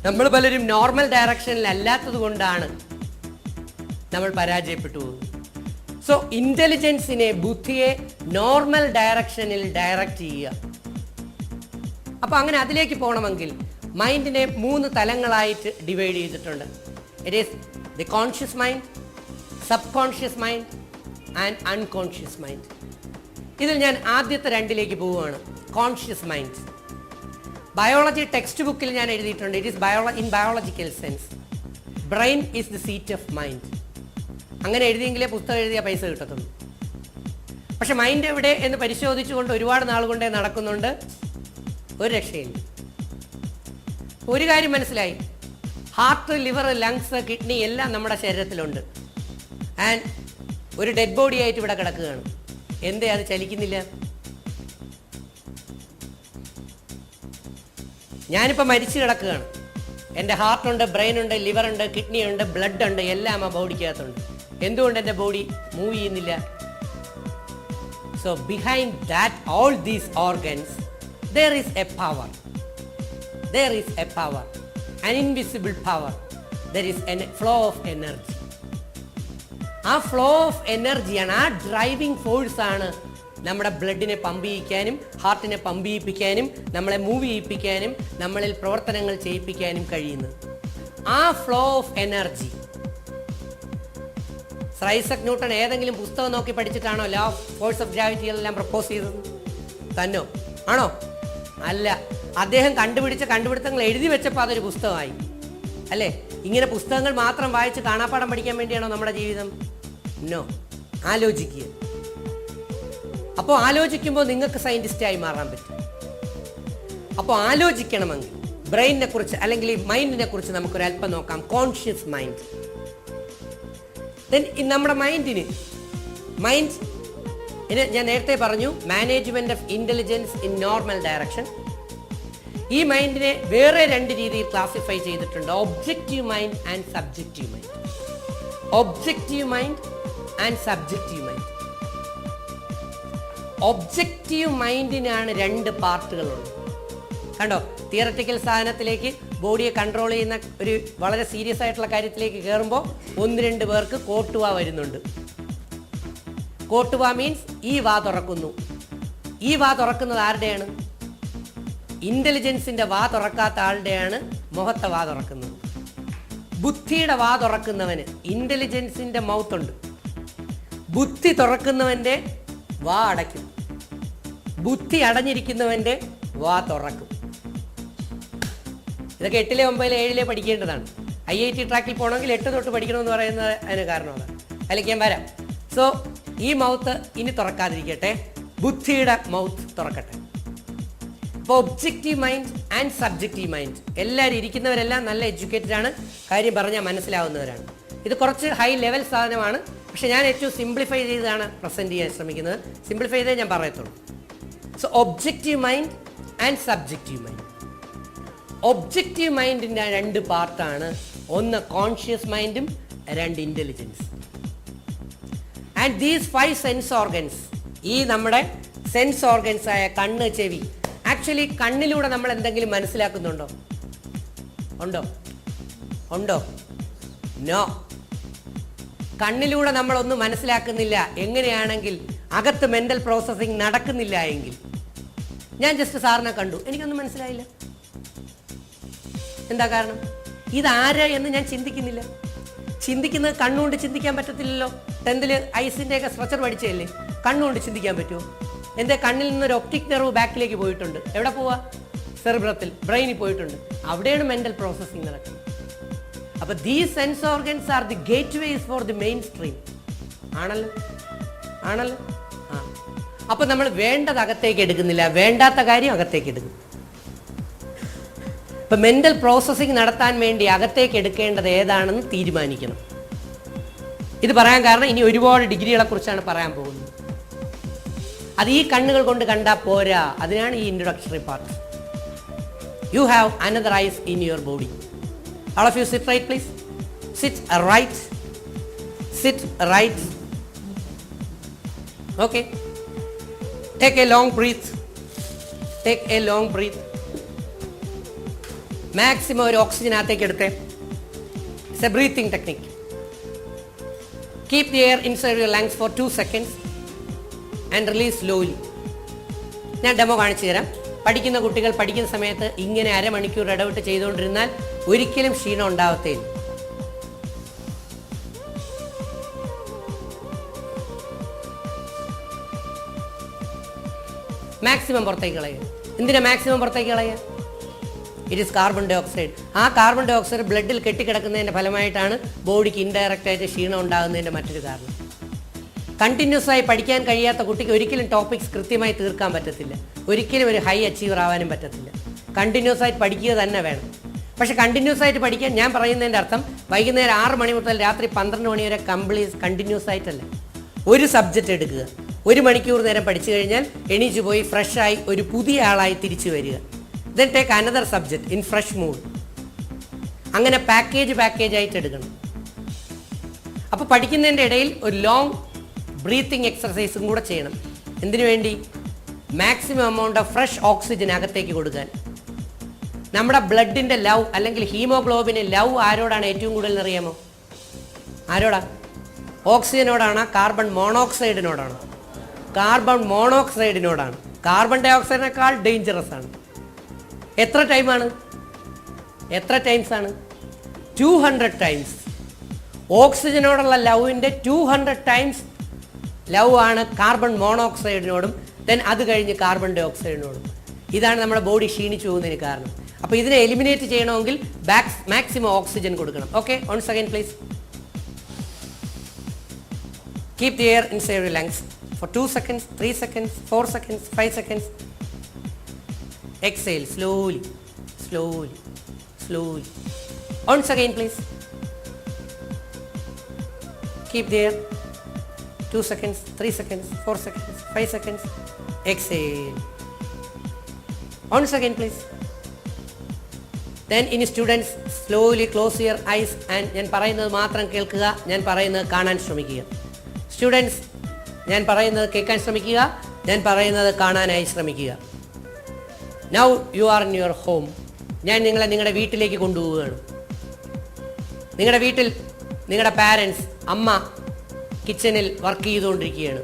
നമ്മൾ പലരും നോർമൽ ഡയറക്ഷനിൽ അല്ലാത്തത് കൊണ്ടാണ് നമ്മൾ പരാജയപ്പെട്ടു പോകുന്നത്. സോ ഇന്റലിജൻസിനെ, ബുദ്ധിയെ നോർമൽ ഡയറക്ഷനിൽ ഡയറക്റ്റ് ചെയ്യുക. അപ്പോൾ അങ്ങനെ അതിലേക്ക് പോകണമെങ്കിൽ മൈൻഡിനെ 3 തലങ്ങളായിട്ട് ഡിവൈഡ് ചെയ്തിട്ടുണ്ട്. It is the conscious mind, sub conscious mind and unconscious mind. ഇതിൽ ഞാൻ ആദ്യത്തെ 2ലേക്ക് പോവുകയാണ്. Conscious mind. ബയോളജി ടെക്സ്റ്റ് ബുക്കിൽ ഞാൻ എഴുതിയിട്ടുണ്ട്. It is in biological sense brain is the seat of mind. അങ്ങനെ എഴുതിയെങ്കിലേ പുസ്തകം എഴുതിയ പൈസ കിട്ടത്തുള്ളൂ. പക്ഷെ മൈൻഡ് എവിടെ എന്ന് പരിശോധിച്ചുകൊണ്ട് ഒരുപാട് നാൾ കൊണ്ടേ നടക്കുന്നുണ്ട്, ഒരു രക്ഷയില്ല. ഒരു കാര്യം മനസ്സിലായി, ഹാർട്ട്, ലിവർ, ലങ്സ്, കിഡ്നി എല്ലാം നമ്മുടെ ശരീരത്തിലുണ്ട്. ആൻഡ് ഒരു ഡെഡ് ബോഡി ആയിട്ട് ഇവിടെ കിടക്കുകയാണ്. എന്തേ അത് ചലിക്കുന്നില്ല? ഞാനിപ്പോൾ മരിച്ചു കിടക്കുകയാണ്. എൻ്റെ ഹാർട്ടുണ്ട്, ബ്രെയിനുണ്ട്, ലിവറുണ്ട്, കിഡ്നിയുണ്ട്, ബ്ലഡ് ഉണ്ട്, എല്ലാം ആ ബോഡിക്കകത്തുണ്ട്. എന്തുകൊണ്ട് എൻ്റെ ബോഡി മൂവ് ചെയ്യുന്നില്ല? So behind that all these organs there is a power. There is a power, an invisible power. There is a flow of energy. ആ ഫ്ലോ ഓഫ് എനർജിയാണ്, ആ ഡ്രൈവിംഗ് ഫോഴ്സ് ആണ് നമ്മുടെ ബ്ലഡിനെ പമ്പ് ചെയ്യിക്കാനും ഹാർട്ടിനെ പമ്പ് ചെയ്യിപ്പിക്കാനും നമ്മളെ മൂവ് ചെയ്യിപ്പിക്കാനും നമ്മളിൽ പ്രവർത്തനങ്ങൾ ചെയ്യിപ്പിക്കാനും കഴിയുന്നത്. ആ flow of energy sir Isaac Newton ഏതെങ്കിലും പുസ്തകം നോക്കി പഠിച്ചിട്ടാണോ law of force of gravity എല്ലാം പ്രപ്പോസ് ചെയ്തത്? തന്നോ? ആണോ? അല്ല. അദ്ദേഹം കണ്ടുപിടിച്ച കണ്ടുപിടുത്തങ്ങൾ എഴുതി വെച്ചപ്പോൾ അതൊരു പുസ്തകമായി അല്ലേ? ഇങ്ങനെ പുസ്തകങ്ങൾ മാത്രം വായിച്ച് കാണാപ്പാഠം പഠിക്കാൻ വേണ്ടിയാണോ നമ്മുടെ ജീവിതം? നോ. ആലോചിക്കുക. അപ്പോൾ ആലോചിക്കുമ്പോൾ നിങ്ങൾക്ക് സയൻറ്റിസ്റ്റായി മാറാൻ പറ്റും. അപ്പോൾ ആലോചിക്കണമെങ്കിൽ ബ്രെയിനിനെ കുറിച്ച് അല്ലെങ്കിൽ ഈ മൈൻഡിനെ കുറിച്ച് നമുക്കൊരല്പം നോക്കാം. Conscious mind. ദെൻ നമ്മുടെ മൈൻഡ് ഞാൻ നേരത്തെ പറഞ്ഞു, management of intelligence in normal direction. ഈ മൈൻഡിനെ വേറെ രണ്ട് രീതിയിൽ ക്ലാസിഫൈ ചെയ്തിട്ടുണ്ട്: objective mind and subjective mind. Objective mind and subjective mind. Objective മൈൻഡിനാണ് രണ്ട് പാർട്ടുകളുള്ളത്. കണ്ടോ, തിയററ്റിക്കൽ സാധനത്തിലേക്ക് ബോഡിയെ കൺട്രോൾ ചെയ്യുന്ന ഒരു വളരെ സീരിയസ് ആയിട്ടുള്ള കാര്യത്തിലേക്ക് കയറുമ്പോൾ ഒന്ന് രണ്ട് പേർക്ക് കോട്ടുവ വരുന്നുണ്ട്. കോട്ടുവ മീൻസ് ഈ വാ തുറക്കുന്നു. ഈ വാ തുറക്കുന്നത് ആരുടെയാണ്? ഇന്റലിജൻസിന്റെ വാ തുറക്കാത്ത ആളുടെയാണ് മുഖത്തെ വാ തുറക്കുന്നത്. ബുദ്ധിയുടെ വാ തുറക്കുന്നവന് ഇന്റലിജൻസിന്റെ മൗത്തുണ്ട്. ബുദ്ധി തുറക്കുന്നവന്റെ വാ അടയ്ക്കും. ബുദ്ധി അടഞ്ഞിരിക്കുന്നവന്റെ വാ തുറക്കും. ഇതൊക്കെ 8, 9, 7 പഠിക്കേണ്ടതാണ്. IIT ട്രാക്കിൽ പോകണമെങ്കിൽ 8 തൊട്ട് പഠിക്കണമെന്ന് പറയുന്നത് അതിന് കാരണമാണ്. അതിലേക്ക് ഞാൻ വരാം. സോ ഈ മൗത്ത് ഇനി തുറക്കാതിരിക്കട്ടെ, ബുദ്ധിയുടെ മൗത്ത് തുറക്കട്ടെ. അപ്പോൾ objective mind and subjective mind. എല്ലാവരും ഇരിക്കുന്നവരെല്ലാം നല്ല എഡ്യൂക്കേറ്റഡ് ആണ്, കാര്യം പറഞ്ഞാൽ മനസ്സിലാവുന്നവരാണ്. ഇത് കുറച്ച് ഹൈ ലെവൽ സാധനമാണ്, പക്ഷെ ഞാൻ ഏറ്റവും സിംപ്ലിഫൈ ചെയ്താണ് പ്രസൻറ്റ് ചെയ്യാൻ ശ്രമിക്കുന്നത്. സിംപ്ലിഫൈ ചെയ്തേ ഞാൻ പറയത്തുള്ളൂ. So objective mind and subjective mind. Objective മൈൻഡിൻ്റെ രണ്ട് പാർട്ടാണ്. ഒന്ന് കോൺഷ്യസ് മൈൻഡും, രണ്ട് intelligence. And these 5 sense organs, ഈ നമ്മുടെ സെൻസ് ഓർഗൻസ് ആയ കണ്ണ്, ചെവി, ആക്ച്വലി കണ്ണിലൂടെ നമ്മൾ എന്തെങ്കിലും മനസ്സിലാക്കുന്നുണ്ടോ? ഉണ്ടോ? നോ. കണ്ണിലൂടെ നമ്മളൊന്നും മനസ്സിലാക്കുന്നില്ല. എങ്ങനെയാണെങ്കിൽ അകത്ത് മെൻ്റൽ പ്രോസസ്സിങ് നടക്കുന്നില്ല എങ്കിൽ. ഞാൻ ജസ്റ്റ് സാറിനെ കണ്ടു, എനിക്കൊന്നും മനസ്സിലായില്ല. എന്താ കാരണം? ഇതാരാ എന്ന് ഞാൻ ചിന്തിക്കുന്നില്ല. ചിന്തിക്കുന്നത് കണ്ണുകൊണ്ട് ചിന്തിക്കാൻ പറ്റത്തില്ലല്ലോ. 10th ഐസിൻ്റെയൊക്കെ structure പഠിച്ചതല്ലേ? കണ്ണുകൊണ്ട് ചിന്തിക്കാൻ പറ്റുമോ? എൻ്റെ കണ്ണിൽ നിന്നൊരു ഒപ്റ്റിക് നെർവ് ബാക്കിലേക്ക് പോയിട്ടുണ്ട്. എവിടെ പോവാ? സെറിബ്രത്തിൽ, ബ്രെയിനിൽ പോയിട്ടുണ്ട്. അവിടെയാണ് മെൻ്റൽ പ്രോസസ്സിങ് നടക്കുന്നത്. അപ്പോൾ these sense organs are the gateways for the main stream. ആണല്ലോ. ആ, അപ്പോൾ നമ്മൾ വേണ്ടത് അകത്തേക്ക് എടുക്കുന്നില്ല, വേണ്ടാത്ത കാര്യം അകത്തേക്ക് എടുക്കും. ഇപ്പം മെൻ്റൽ പ്രോസസ്സിങ് നടത്താൻ വേണ്ടി അകത്തേക്ക് എടുക്കേണ്ടത് ഏതാണെന്ന് തീരുമാനിക്കണം. ഇത് പറയാൻ കാരണം ഇനി ഒരുപാട് ഡിഗ്രികളെ കുറിച്ചാണ് പറയാൻ പോകുന്നത്. അത് ഈ കണ്ണുകൾ കൊണ്ട് കണ്ടാൽ പോരാ. അതിനാണ് ഈ introductory part. You have another eyes in your body. All of you sit right, please. Sit right. Sit right. Okay. Take a long breath. Take a long breath. Maximum ഒരു ഓക്സിജൻ അകത്തേക്ക് എടുത്തേ. It's a breathing technique. Keep the air inside your lungs for 2 seconds and release slowly. ഞാൻ ഡെമോ കാണിച്ചു തരാം. പഠിക്കുന്ന കുട്ടികൾ പഠിക്കുന്ന സമയത്ത് ഇങ്ങനെ അരമണിക്കൂർ ഇടവിട്ട് ചെയ്തുകൊണ്ടിരുന്നാൽ ഒരിക്കലും ക്ഷീണം ഉണ്ടാവത്തേയില്ല. മാക്സിമം പുറത്തേക്ക് കളയുക. എന്തിനാ മാക്സിമം പുറത്തേക്ക് കളയുക? It is carbon dioxide. ആ കാർബൺ ഡൈ ഓക്സൈഡ് ബ്ലഡിൽ കെട്ടിക്കിടക്കുന്നതിൻ്റെ ഫലമായിട്ടാണ് ബോഡിക്ക് ഇൻഡയറക്റ്റായിട്ട് ക്ഷീണം ഉണ്ടാകുന്നതിൻ്റെ മറ്റൊരു കാരണം. കണ്ടിന്യൂസ് ആയി പഠിക്കാൻ കഴിയാത്ത കുട്ടിക്ക് ഒരിക്കലും ടോപ്പിക്സ് കൃത്യമായി തീർക്കാൻ പറ്റത്തില്ല. ഒരിക്കലും ഒരു ഹൈ അച്ചീവർ ആവാനും പറ്റത്തില്ല. കണ്ടിന്യൂസ് ആയിട്ട് പഠിക്കുക തന്നെ വേണം. പക്ഷെ കണ്ടിന്യൂസ് ആയിട്ട് പഠിക്കാൻ ഞാൻ പറയുന്നതിൻ്റെ അർത്ഥം വൈകുന്നേരം 6 മണി മുതൽ രാത്രി 12 മണി വരെ കണ്ടിന്യൂസ് ആയിട്ടല്ല. ഒരു സബ്ജക്റ്റ് എടുക്കുക, 1 മണിക്കൂർ നേരം പഠിച്ചു കഴിഞ്ഞാൽ എണീച്ച് പോയി ഫ്രഷായി ഒരു പുതിയ ആളായി തിരിച്ചു വരിക. Then take another subject in fresh mood. അങ്ങനെ പാക്കേജ് ആയിട്ട് എടുക്കണം. അപ്പോൾ പഠിക്കുന്നതിൻ്റെ ഇടയിൽ ഒരു ലോങ് ബ്രീത്തിങ് എക്സർസൈസും കൂടെ ചെയ്യണം. എന്തിനു വേണ്ടി? Maximum amount of fresh oxygen അകത്തേക്ക് കൊടുക്കാൻ. നമ്മുടെ ബ്ലഡിൻ്റെ ലവ് അല്ലെങ്കിൽ ഹീമോഗ്ലോബിന് ലവ് ആരോടാണ് ഏറ്റവും കൂടുതൽ അറിയാമോ? ആരോടാ? ഓക്സിജനോടാണ്? കാർബൺ മോണോക്സൈഡിനോടാണ്? കാർബൺ മോണോക്സൈഡിനോടാണ്. കാർബൺ ഡൈ ഓക്സൈഡിനേക്കാൾ ഡേഞ്ചറസ് ആണ്. എത്ര ടൈംസാണ്? 200 ടൈംസ്. ഓക്സിജനോടുള്ള ലവിൻ്റെ 200 ടൈംസ് ലവ് ആണ് കാർബൺ മോണോക്സൈഡിനോടും ദെൻ അത് കഴിഞ്ഞ് കാർബൺ ഡൈ ഓക്സൈഡിനോടും. ഇതാണ് നമ്മുടെ ബോഡി ക്ഷീണിച്ചു പോകുന്നതിന് കാരണം. അപ്പോൾ ഇതിനെ എലിമിനേറ്റ് ചെയ്യണമെങ്കിൽ മാക്സിമം ഓക്സിജൻ കൊടുക്കണം. Okay, once again please. Keep the air inside your lungs for 2 seconds, 3 seconds, 4 seconds, 5 seconds. Exhale slowly, slowly, slowly. Once again, please. Keep there. 2 seconds, 3 seconds, 4 seconds, 5 seconds. Exhale. Once again, please. Then in students, slowly close your eyes and ഞാൻ പറയുന്നത് മാത്രം കേൾക്കുക, ഞാൻ പറയുന്നത് കാണാൻ ശ്രമിക്കുക. Students, ഞാൻ പറയുന്നത് കേൾക്കാൻ ശ്രമിക്കുക, ഞാൻ പറയുന്നത് കാണാനായി ശ്രമിക്കുക. Now you are in your home. ഞാൻ നിങ്ങളെ നിങ്ങളുടെ വീട്ടിലേക്ക് കൊണ്ടുപോവുകയാണ്. നിങ്ങളുടെ വീട്ടിൽ നിങ്ങളുടെ പാരൻസ്, അമ്മ കിച്ചണിൽ വർക്ക് ചെയ്തുകൊണ്ടിരിക്കുകയാണ്.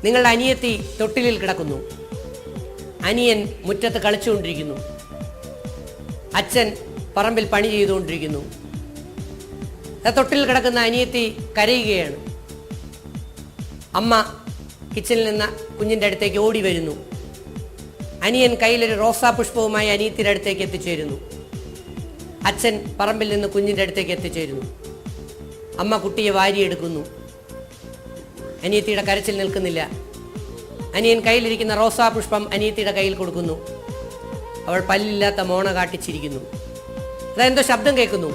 നിങ്ങളുടെ അനിയത്തി തൊട്ടിലിൽ കിടക്കുന്നു. അനിയൻ മുറ്റത്ത് കളിച്ചുകൊണ്ടിരിക്കുന്നു. അച്ഛൻ പറമ്പിൽ പണി ചെയ്തുകൊണ്ടിരിക്കുന്നു. തൊട്ടിലിൽ കിടക്കുന്ന അനിയത്തി കരയുകയാണ്. അമ്മ കിച്ചണിൽ നിന്ന് കുഞ്ഞിൻ്റെ അടുത്തേക്ക് ഓടി വരുന്നു. അനിയൻ കയ്യിലൊരു റോസാ പുഷ്പവുമായി അനിയത്തിയുടെ അടുത്തേക്ക് എത്തിച്ചേരുന്നു. അച്ഛൻ പറമ്പിൽ നിന്ന് കുഞ്ഞിൻ്റെ അടുത്തേക്ക് എത്തിച്ചേരുന്നു. അമ്മ കുട്ടിയെ വാരിയെടുക്കുന്നു. അനിയത്തിയുടെ കരച്ചിൽ നിൽക്കുന്നില്ല. അനിയൻ കയ്യിലിരിക്കുന്ന റോസാ പുഷ്പം അനിയത്തിയുടെ കയ്യിൽ കൊടുക്കുന്നു. അവൾ പല്ലില്ലാത്ത മോണ കാട്ടിച്ചിരിക്കുന്നു. അതെന്തോ ശബ്ദം കേൾക്കുന്നു.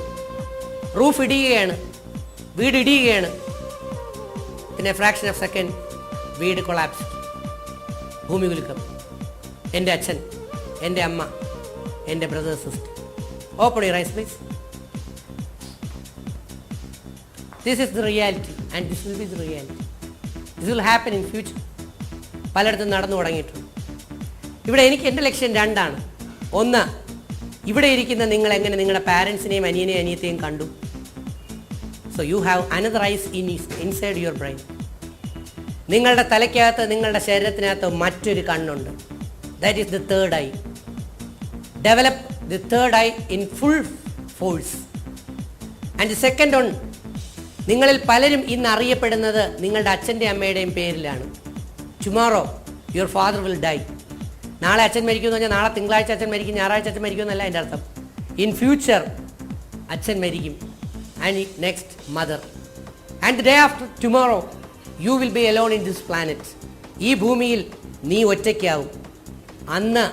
റൂഫ് ഇടിയുകയാണ്, വീട് ഇടിയുകയാണ്. In a fraction of a second, വീട് കൊളാപ്സ്, ഭൂമി കുലുക്കം. എൻ്റെ അച്ഛൻ, എൻ്റെ അമ്മ, എൻ്റെ brother sister. Open your eyes please. This is the reality and this will be the reality. This will happen in future. പലയിടത്തും നടന്നു തുടങ്ങിയിട്ടുണ്ട്. ഇവിടെ എനിക്ക് എൻ്റെ ലക്ഷ്യം രണ്ടാണ്. ഒന്ന്, ഇവിടെ ഇരിക്കുന്ന നിങ്ങൾ എങ്ങനെ നിങ്ങളുടെ പാരൻസിനെയും അനിയനെയും അനിയത്തെയും കണ്ടു. So you have another eyes inside your brain. നിങ്ങളുടെ തലയ്ക്കകത്ത്, നിങ്ങളുടെ ശരീരത്തിനകത്ത് മറ്റൊരു കണ്ണുണ്ട്. That is the third eye. Develop the third eye in full force. And the second one, നിങ്ങളിൽ പലരും ഇന്ന് അറിയപ്പെടുന്നത് നിങ്ങളുടെ അച്ഛൻ്റെ അമ്മയുടെയും പേരിലാണ്. Tomorrow your father will die. നാളെ അച്ഛൻ മരിക്കുമെന്ന് പറഞ്ഞാൽ നാളെ തിങ്കളാഴ്ച അച്ഛൻ മരിക്കും, ഞായറാഴ്ച അച്ഛൻ മരിക്കുമെന്നല്ല എൻ്റെ അർത്ഥം. ഇൻ ഫ്യൂച്ചർ അച്ഛൻ മരിക്കും. And next mother, and the day after tomorrow you will be alone in this planet. ഈ ഭൂമിയിൽ നീ ഒറ്റയ്ക്കാവും. അന്ന്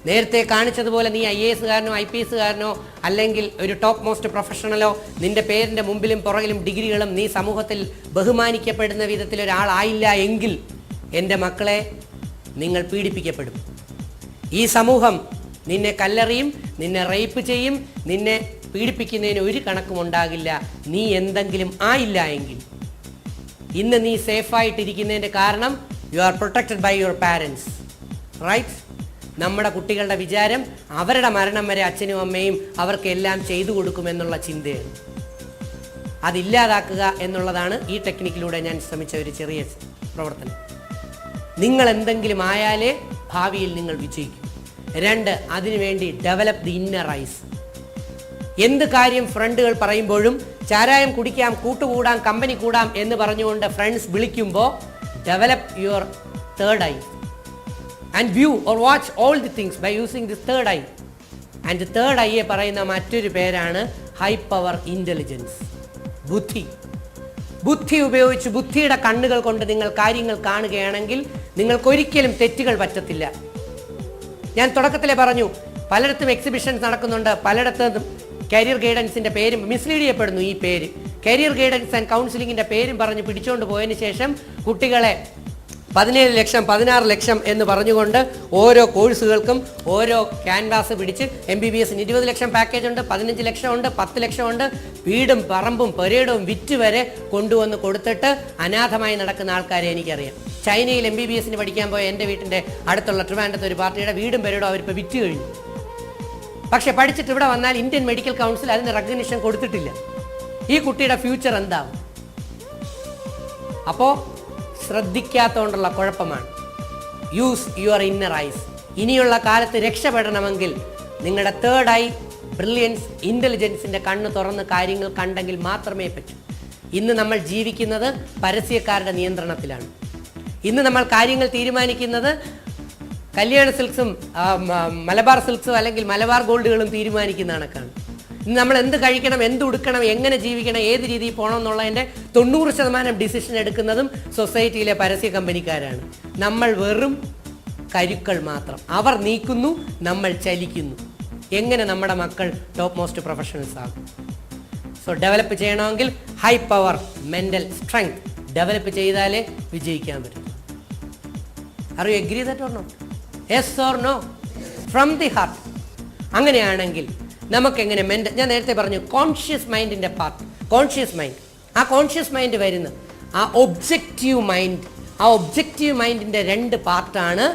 നേരത്തെ കാണിച്ചതുപോലെ നീ IAS കാരനോ IPS കാരനോ അല്ലെങ്കിൽ ഒരു ടോപ്പ് മോസ്റ്റ് പ്രൊഫഷണലോ നിന്റെ പേരിൻ്റെ മുമ്പിലും പുറകിലും ഡിഗ്രികളും നീ സമൂഹത്തിൽ ബഹുമാനിക്കപ്പെടുന്ന വിധത്തിൽ ഒരാളായില്ല എങ്കിൽ എൻ്റെ മക്കളെ നിങ്ങൾ പീഡിപ്പിക്കപ്പെടും. ഈ സമൂഹം നിന്നെ കല്ലെറിയും, നിന്നെ റേപ്പ് ചെയ്യും, നിന്നെ പീഡിപ്പിക്കുന്നതിന് ഒരു കണക്കും ഉണ്ടാകില്ല. നീ എന്തെങ്കിലും ആയില്ല എങ്കിൽ. ഇന്ന് നീ സേഫായിട്ടിരിക്കുന്നതിൻ്റെ കാരണം you are protected by your parents, right? നമ്മുടെ കുട്ടികളുടെ വിചാരം അവരുടെ മരണം വരെ അച്ഛനും അമ്മയും അവർക്കെല്ലാം ചെയ്തു കൊടുക്കുമെന്നുള്ള ചിന്തയാണ്. അതില്ലാതാക്കുക എന്നുള്ളതാണ് ഈ ടെക്നിക്കിലൂടെ ഞാൻ ശ്രമിച്ച ഒരു ചെറിയ പ്രവർത്തനം. നിങ്ങൾ എന്തെങ്കിലും ആയാലേ ഭാവിയിൽ നിങ്ങൾ വിജയിക്കും. രണ്ട്, അതിനുവേണ്ടി ഡെവലപ്പ് ദി ഇന്നർ ഐസ്. എന്ത് കാര്യം ഫ്രണ്ടുകൾ പറയുമ്പോഴും ചാരായം കുടിക്കാം, കൂട്ടുകൂടാം, കമ്പനി കൂടാം എന്ന് പറഞ്ഞുകൊണ്ട് ഫ്രണ്ട്സ് വിളിക്കുമ്പോൾ develop your third eye and view or watch all the things by using this third eye. And third ഐയെ പറയുന്ന മറ്റൊരു പേരാണ് ഹൈ പവർ ഇൻ്റലിജൻസ്, ബുദ്ധി. ബുദ്ധി ഉപയോഗിച്ച്, ബുദ്ധിയുടെ കണ്ണുകൾ കൊണ്ട് നിങ്ങൾ കാര്യങ്ങൾ കാണുകയാണെങ്കിൽ നിങ്ങൾക്കൊരിക്കലും തെറ്റുകൾ പറ്റത്തില്ല. ഞാൻ തുടക്കത്തിലെ പറഞ്ഞു, പലയിടത്തും എക്സിബിഷൻസ് നടക്കുന്നുണ്ട്, പലയിടത്തും കരിയർ ഗൈഡൻസിൻ്റെ പേരും മിസ്ലീഡ് ചെയ്യപ്പെടുന്നു. ഈ പേര് കരിയർ ഗൈഡൻസ് ആൻഡ് കൗൺസിലിങ്ങിൻ്റെ പേരും പറഞ്ഞ് പിടിച്ചുകൊണ്ട് പോയതിന് ശേഷം കുട്ടികളെ 17 ലക്ഷം 16 ലക്ഷം എന്ന് പറഞ്ഞുകൊണ്ട് ഓരോ കോഴ്സുകൾക്കും ഓരോ ക്യാൻവാസ് പിടിച്ച് MBBS 20 ലക്ഷം പാക്കേജ് ഉണ്ട്, 15 ലക്ഷം ഉണ്ട്, 10 ലക്ഷം ഉണ്ട്. വീടും പറമ്പും പെരേഡും വിറ്റ് വരെ കൊണ്ടുവന്ന് കൊടുത്തിട്ട് അനാഥമായി നടക്കുന്ന ആൾക്കാരെ എനിക്കറിയാം. ചൈനയിൽ MBBS പഠിക്കാൻ പോയ എൻ്റെ വീട്ടിൻ്റെ അടുത്തുള്ള ട്രിവാൻഡ്രത്ത് ഒരു പാർട്ടിയുടെ വീടും പെരേഡും അവരിപ്പോൾ വിറ്റ് കഴിഞ്ഞു. പക്ഷെ പഠിച്ചിട്ട് ഇവിടെ വന്നാൽ ഇന്ത്യൻ മെഡിക്കൽ കൗൺസിൽ അതിന് റെക്കഗ്നിഷൻ കൊടുത്തിട്ടില്ല. ഈ കുട്ടിയുടെ ഫ്യൂച്ചർ എന്താവും? അപ്പോൾ ശ്രദ്ധിക്കാത്തതുകൊണ്ടുള്ള കുഴപ്പമാണ്. Use your inner eyes. ഇനിയുള്ള കാലത്ത് രക്ഷപ്പെടണമെങ്കിൽ നിങ്ങളുടെ തേർഡ് ഐ ബ്രില്യൻസ്, ഇൻ്റലിജൻസിൻ്റെ കണ്ണ് തുറന്ന് കാര്യങ്ങൾ കണ്ടെങ്കിൽ മാത്രമേ പറ്റൂ. ഇന്ന് നമ്മൾ ജീവിക്കുന്നത് പരസ്യക്കാരുടെ നിയന്ത്രണത്തിലാണ്. ഇന്ന് നമ്മൾ കാര്യങ്ങൾ തീരുമാനിക്കുന്നത് കല്യാണ സിൽക്സും മലബാർ സിൽക്സും അല്ലെങ്കിൽ മലബാർ ഗോൾഡുകളും തീരുമാനിക്കുന്ന കണക്കാണ്. ഇന്ന് നമ്മൾ എന്ത് കഴിക്കണം, എന്ത് ഉടുക്കണം, എങ്ങനെ ജീവിക്കണം, ഏത് രീതിയിൽ പോകണം എന്നുള്ളതിൻ്റെ 90% ഡിസിഷൻ എടുക്കുന്നതും സൊസൈറ്റിയിലെ പരസ്യ കമ്പനിക്കാരാണ്. നമ്മൾ വെറും കരുക്കൾ മാത്രം. അവർ നീക്കുന്നു, നമ്മൾ ചലിക്കുന്നു. എങ്ങനെ നമ്മുടെ മക്കൾ ടോപ്പ് മോസ്റ്റ് പ്രൊഫഷണൽസ് ആകും? സോ ഡെവലപ്പ് ചെയ്യണമെങ്കിൽ high power mental strength develop ചെയ്താലേ വിജയിക്കാൻ പറ്റും. Are you agree that or not? Yes or no? From the heart. അങ്ങനെയാണെങ്കിൽ നമുക്കെങ്ങനെ ഞാൻ നേരത്തെ പറഞ്ഞു കോൺഷ്യസ് മൈൻഡിൻ്റെ പാർട്ട്, കോൺഷ്യസ് മൈൻഡ്. ആ കോൺഷ്യസ് മൈൻഡ് വരുന്ന ആ ഒബ്ജക്റ്റീവ് മൈൻഡ്, ആ ഒബ്ജക്റ്റീവ് മൈൻഡിൻ്റെ 2 പാർട്ടാണ്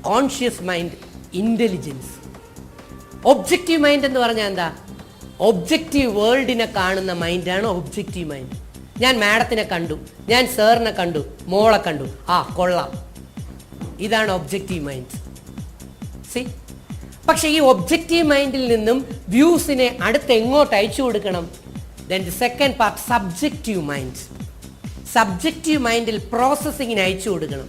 conscious mind, intelligence. Objective mind എന്ന് പറഞ്ഞാൽ എന്താ? ഒബ്ജക്റ്റീവ് വേൾഡിനെ കാണുന്ന മൈൻഡാണ് ഒബ്ജക്റ്റീവ് മൈൻഡ്. ഞാൻ മാഡത്തിനെ കണ്ടു, ഞാൻ സാറിനെ കണ്ടു, മോളെ കണ്ടു, ആ കൊള്ളാം, ഇതാണ് ഒബ്ജക്റ്റീവ് മൈൻഡ്. സി, പക്ഷേ ഈ ഒബ്ജക്റ്റീവ് മൈൻഡിൽ നിന്നും വ്യൂസിനെ അടുത്ത് എങ്ങോട്ട് അയച്ചു കൊടുക്കണം? Then the second part subjective mind. Subjective മൈൻഡിൽ പ്രോസസ്സിങ്ങിന് അയച്ചു കൊടുക്കണം.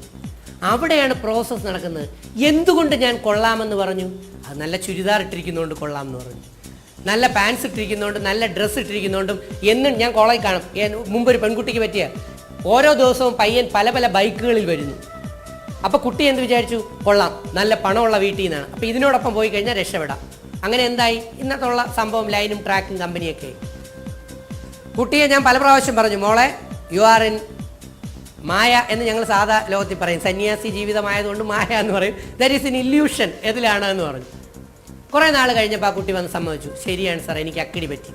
അവിടെയാണ് പ്രോസസ്സ് നടക്കുന്നത്. എന്തുകൊണ്ട് ഞാൻ കൊള്ളാമെന്ന് പറഞ്ഞു? അത് നല്ല ചുരിദാർ ഇട്ടിരിക്കുന്നതുകൊണ്ട് കൊള്ളാമെന്ന് പറഞ്ഞു, നല്ല പാൻസ് ഇട്ടിരിക്കുന്നതുകൊണ്ട്, നല്ല ഡ്രസ്സ് ഇട്ടിരിക്കുന്നതുകൊണ്ടും. എന്നും ഞാൻ കോളേജിൽ കാണും, മുമ്പൊരു പെൺകുട്ടിക്ക് പറ്റിയ ഓരോ ദിവസവും പയ്യൻ പല പല ബൈക്കുകളിൽ വരുന്നു. അപ്പോൾ കുട്ടി എന്ത് വിചാരിച്ചു? കൊള്ളാം, നല്ല പണമുള്ള വീട്ടിൽ നിന്നാണ്, അപ്പോൾ ഇതിനോടൊപ്പം പോയി കഴിഞ്ഞാൽ രക്ഷപ്പെടാം. അങ്ങനെ എന്തായി? ഇന്നത്തുള്ള സംഭവം ലൈനും ട്രാക്കും കമ്പനിയൊക്കെ. കുട്ടിയെ ഞാൻ പല പ്രാവശ്യം പറഞ്ഞു, മോളെ യു ആർ ഇൻ മായ എന്ന് ഞങ്ങൾ സാധാ ലോകത്തിൽ പറയും, സന്യാസി ജീവിതമായതുകൊണ്ട് മായ എന്ന് പറയും. That is in illusion. എതിലാണ് എന്ന് പറഞ്ഞു. കുറേ നാൾ കഴിഞ്ഞപ്പോൾ ആ കുട്ടി വന്ന് സമ്മതിച്ചു, ശരിയാണ് സാർ, എനിക്ക് അക്കിടി പറ്റി.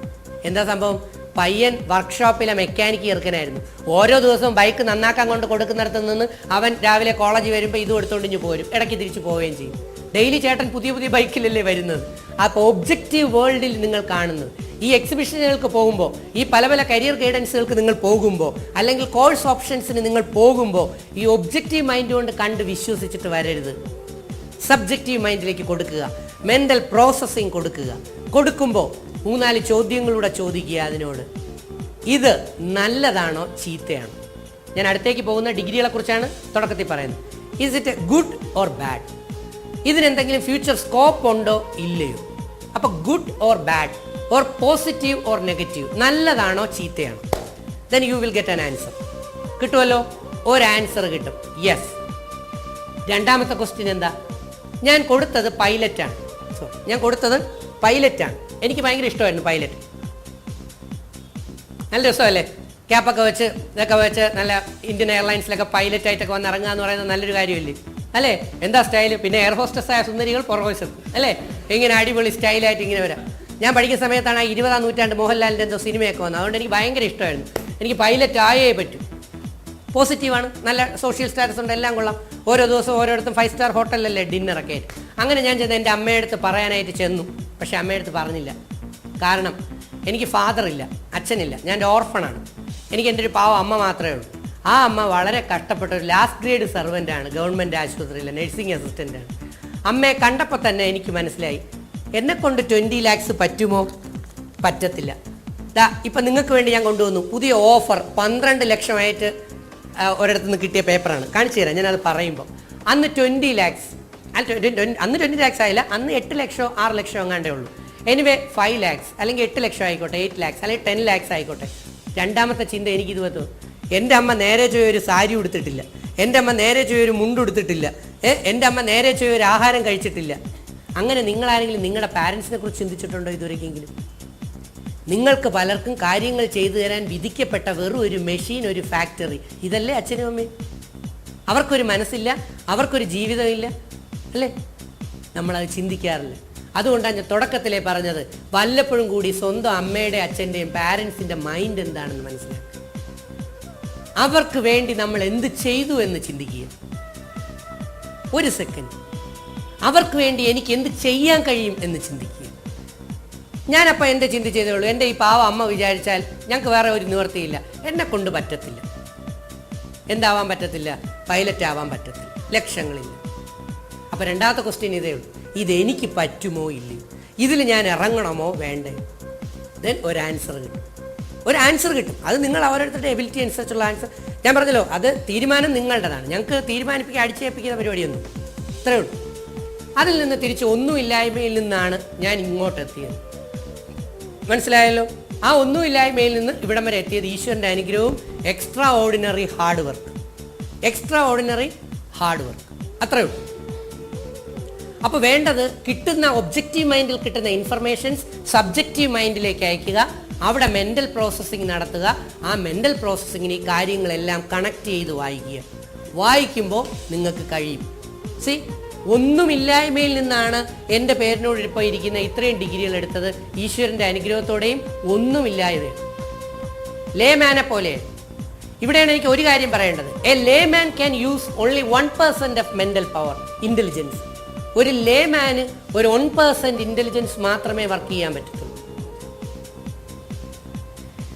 എന്താ സംഭവം? പയ്യൻ വർക്ക്ഷോപ്പിലെ മെക്കാനിക്ക് ചെറുക്കനായിരുന്നു. ഓരോ ദിവസവും ബൈക്ക് നന്നാക്കാൻ കൊണ്ട് കൊടുക്കുന്നിടത്ത് നിന്ന് അവൻ രാവിലെ കോളേജിൽ വരുമ്പോൾ ഇതും എടുത്തുകൊണ്ടിഞ്ഞ് പോരും, ഇടയ്ക്ക് തിരിച്ച് പോവുകയും ചെയ്യും. ഡെയിലി ചേട്ടൻ പുതിയ പുതിയ ബൈക്കിലല്ലേ വരുന്നത്. അപ്പോൾ ഒബ്ജക്റ്റീവ് വേൾഡിൽ നിങ്ങൾ കാണുന്നത് ഈ എക്സിബിഷനുകൾക്ക് പോകുമ്പോൾ, ഈ പല പല കരിയർ ഗൈഡൻസുകൾക്ക് നിങ്ങൾ പോകുമ്പോൾ, അല്ലെങ്കിൽ കോഴ്സ് ഓപ്ഷൻസിന് നിങ്ങൾ പോകുമ്പോൾ, ഈ ഒബ്ജക്റ്റീവ് മൈൻഡ് കൊണ്ട് കണ്ട് വിശ്വസിച്ചിട്ട് വരരുത്. സബ്ജക്റ്റീവ് മൈൻഡിലേക്ക് കൊടുക്കുക, മെൻ്റൽ പ്രോസസ്സിങ് കൊടുക്കുക. കൊടുക്കുമ്പോൾ 3-4 ചോദ്യങ്ങളൂടെ ചോദിക്കുക അതിനോട്. ഇത് നല്ലതാണോ ചീത്തയാണോ? ഞാൻ അടുത്തേക്ക് പോകുന്ന ഡിഗ്രികളെ കുറിച്ചാണ് തുടക്കത്തിൽ പറയുന്നത്. Is it good or bad? ഇതിനെന്തെങ്കിലും ഫ്യൂച്ചർ സ്കോപ്പ് ഉണ്ടോ ഇല്ലയോ? അപ്പോൾ good or bad, or positive or negative, നല്ലതാണോ ചീത്തയാണോ? Then you will get an answer. കിട്ടുമല്ലോ, ഒരു ആൻസർ കിട്ടും, യെസ്. രണ്ടാമത്തെ ക്വസ്റ്റ്യൻ എന്താ? ഞാൻ കൊടുത്തത് പൈലറ്റാണ്. ഞാൻ കൊടുത്തത് പൈലറ്റാണ്. എനിക്ക് ഭയങ്കര ഇഷ്ടമായിരുന്നു പൈലറ്റ്. നല്ല രസമല്ലേ? ക്യാപ്പൊക്കെ വെച്ച് ഇതൊക്കെ വെച്ച് നല്ല ഇന്ത്യൻ എയർലൈൻസിലൊക്കെ പൈലറ്റായിട്ടൊക്കെ വന്ന് ഇറങ്ങുക എന്ന് പറയുന്നത് നല്ലൊരു കാര്യമില്ലേ? അല്ലേ? എന്താ സ്റ്റൈല്? പിന്നെ എയർ ഹോസ്റ്റസായ സുന്ദരികൾ പുറകോശത്ത് അല്ലേ? ഇങ്ങനെ അടിപൊളി സ്റ്റൈലായിട്ട് ഇങ്ങനെ വരാം. ഞാൻ പഠിക്കുന്ന സമയത്താണ് 20-ാം നൂറ്റാണ്ട് മോഹൻലാലിൻ്റെ എന്തോ സിനിമയൊക്കെ വന്നത്. അതുകൊണ്ട് എനിക്ക് ഭയങ്കര ഇഷ്ടമായിരുന്നു. എനിക്ക് പൈലറ്റ് ആയേ പറ്റൂ. പോസിറ്റീവാണ്, നല്ല സോഷ്യൽ സ്റ്റാറ്റസ് ഉണ്ട്, എല്ലാം കൊള്ളാം. ഓരോ ദിവസവും ഓരോരുത്തും 5 സ്റ്റാർ ഹോട്ടലിലല്ലേ ഡിന്നറൊക്കെ ആയിട്ട്. അങ്ങനെ ഞാൻ ചെന്ന് എൻ്റെ അമ്മയടുത്ത് പറയാനായിട്ട് ചെന്നു. പക്ഷേ അമ്മയടുത്ത് പറഞ്ഞില്ല. കാരണം എനിക്ക് ഫാദറില്ല, അച്ഛനില്ല, ഞാൻ ഒരു ഓർഫണാണ്. എനിക്ക് എൻ്റെ ഒരു പാവം അമ്മ മാത്രമേ ഉള്ളൂ. ആ അമ്മ വളരെ കഷ്ടപ്പെട്ട ഒരു ലാസ്റ്റ് ഗ്രേഡ് സെർവൻ്റാണ്, ഗവൺമെൻറ് ആശുപത്രിയിലെ നഴ്സിംഗ് അസിസ്റ്റൻ്റാണ്. അമ്മയെ കണ്ടപ്പോൾ തന്നെ എനിക്ക് മനസ്സിലായി, എന്നെക്കൊണ്ട് 20 lakhs പറ്റുമോ? പറ്റത്തില്ല. ഇപ്പം നിങ്ങൾക്ക് വേണ്ടി ഞാൻ കൊണ്ടുവന്നു പുതിയ ഓഫർ. 12 ലക്ഷമായിട്ട് ഒരിടത്തു നിന്ന് കിട്ടിയ പേപ്പറാണ്, കാണിച്ചു തരാം ഞാനത് പറയുമ്പോൾ. അന്ന് 20 lakhs, അന്ന് 20 lakhs ആയില്ല, അന്ന് 8 ലക്ഷമോ 6 ലക്ഷമോ എങ്ങാണ്ടേ ഉള്ളൂ. എനിവേ 5 lakhs അല്ലെങ്കിൽ 8 ലക്ഷം ആയിക്കോട്ടെ, 8 lakhs അല്ലെങ്കിൽ 10 lakhs ആയിക്കോട്ടെ. രണ്ടാമത്തെ ചിന്ത എനിക്കിത് പറ്റും, എൻ്റെ അമ്മ നേരെ ഒരു സാരി ഉടുത്തിട്ടില്ല, എൻ്റെ അമ്മ നേരെ ഒരു മുണ്ടുടുത്തിട്ടില്ല, എൻ്റെ അമ്മ നേരെ ഒരു ആഹാരം കഴിച്ചിട്ടില്ല. അങ്ങനെ നിങ്ങളാരെങ്കിലും നിങ്ങളുടെ പാരൻസിനെ കുറിച്ച് ചിന്തിച്ചിട്ടുണ്ടോ ഇതുവരെയെങ്കിലും? നിങ്ങൾക്ക് പലർക്കും കാര്യങ്ങൾ ചെയ്തു തരാൻ വിധിക്കപ്പെട്ട വെറും ഒരു മെഷീൻ, ഒരു ഫാക്ടറി. ഇതല്ലേ അച്ഛനും അമ്മയും? അവർക്കൊരു മനസ്സില്ല, അവർക്കൊരു ജീവിതമില്ല, അല്ലേ? നമ്മളത് ചിന്തിക്കാറില്ല. അതുകൊണ്ടാണ് ഞാൻ തുടക്കത്തിലേ പറഞ്ഞത്, വല്ലപ്പോഴും കൂടി സ്വന്തം അമ്മയുടെ അച്ഛൻ്റെയും പാരൻസിൻ്റെ മൈൻഡ് എന്താണെന്ന് മനസ്സിലാക്കുക. അവർക്ക് വേണ്ടി നമ്മൾ എന്ത് ചെയ്തു എന്ന് ചിന്തിക്കുക. ഒരു സെക്കൻഡ് അവർക്ക് വേണ്ടി എനിക്ക് എന്ത് ചെയ്യാൻ കഴിയും എന്ന് ചിന്തിക്കുക. ഞാനപ്പോൾ എൻ്റെ ചിന്തിച്ചതേ ഉള്ളൂ, എൻ്റെ ഈ പാവ അമ്മ വിചാരിച്ചാൽ ഞങ്ങൾക്ക് വേറെ ഒരു നിവൃത്തിയില്ല, എന്നെ കൊണ്ട് പറ്റത്തില്ല. എന്താവാൻ പറ്റത്തില്ല? പൈലറ്റ് ആവാൻ പറ്റത്തില്ല, ലക്ഷങ്ങളില്ല. അപ്പോൾ രണ്ടാമത്തെ ക്വസ്റ്റ്യൻ ഇതേ ഉള്ളൂ, ഇതെനിക്ക് പറ്റുമോ ഇല്ലയോ? ഇതിൽ ഞാൻ ഇറങ്ങണമോ വേണ്ടേ? ദെൻ ഒരു ആൻസർ കിട്ടും. അത് നിങ്ങൾ ഓരോരുത്തരുടെ എബിലിറ്റി അനുസരിച്ചുള്ള ആൻസർ. ഞാൻ പറഞ്ഞല്ലോ, അത് തീരുമാനം നിങ്ങളുടേതാണ്. ഞങ്ങൾക്ക് തീരുമാനിപ്പിക്കുക, അടിച്ചേൽപ്പിക്കുന്ന പരിപാടിയൊന്നും. ഇത്രയേ ഉള്ളൂ. അതിൽ നിന്ന് തിരിച്ച് ഒന്നുമില്ലായ്മയിൽ നിന്നാണ് ഞാൻ ഇങ്ങോട്ട് എത്തിയത്. മനസ്സിലായല്ലോ? ആ ഒന്നുമില്ലായ്മയിൽ നിന്ന് ഇവിടം വരെ എത്തിയത് ഈശ്വരൻ്റെ അനുഗ്രഹവും എക്സ്ട്രാ ഓർഡിനറി ഹാർഡ് വർക്ക്. അത്രയേ ഉള്ളൂ. അപ്പോൾ വേണ്ടത് കിട്ടുന്ന ഒബ്ജക്റ്റീവ് മൈൻഡിൽ കിട്ടുന്ന ഇൻഫർമേഷൻസ് സബ്ജക്റ്റീവ് മൈൻഡിലേക്ക് അയക്കുക. അവിടെ മെൻ്റൽ പ്രോസസ്സിങ് നടത്തുക. ആ മെൻ്റൽ പ്രോസസ്സിങ്ങിന് ഈ കാര്യങ്ങളെല്ലാം കണക്ട് ചെയ്ത് വായിക്കുമ്പോൾ നിങ്ങൾക്ക് കഴിയും. ഒന്നുമില്ലായ്മയിൽ നിന്നാണ് എൻ്റെ പേരിനോട് ഇപ്പോൾ ഇരിക്കുന്ന ഇത്രയും ഡിഗ്രികൾ എടുത്തത്. ഈശ്വരൻ്റെ അനുഗ്രഹത്തോടെയും ഒന്നുമില്ലായ്മയും. ലേമാനെ പോലെ ഇവിടെയാണ് എനിക്ക് ഒരു കാര്യം പറയേണ്ടത്. A layman can use only 1% of mental power, intelligence. ഒരു ലേമാന് ഒരു 1% ഇൻ്റലിജൻസ് മാത്രമേ വർക്ക് ചെയ്യാൻ പറ്റത്തുള്ളൂ.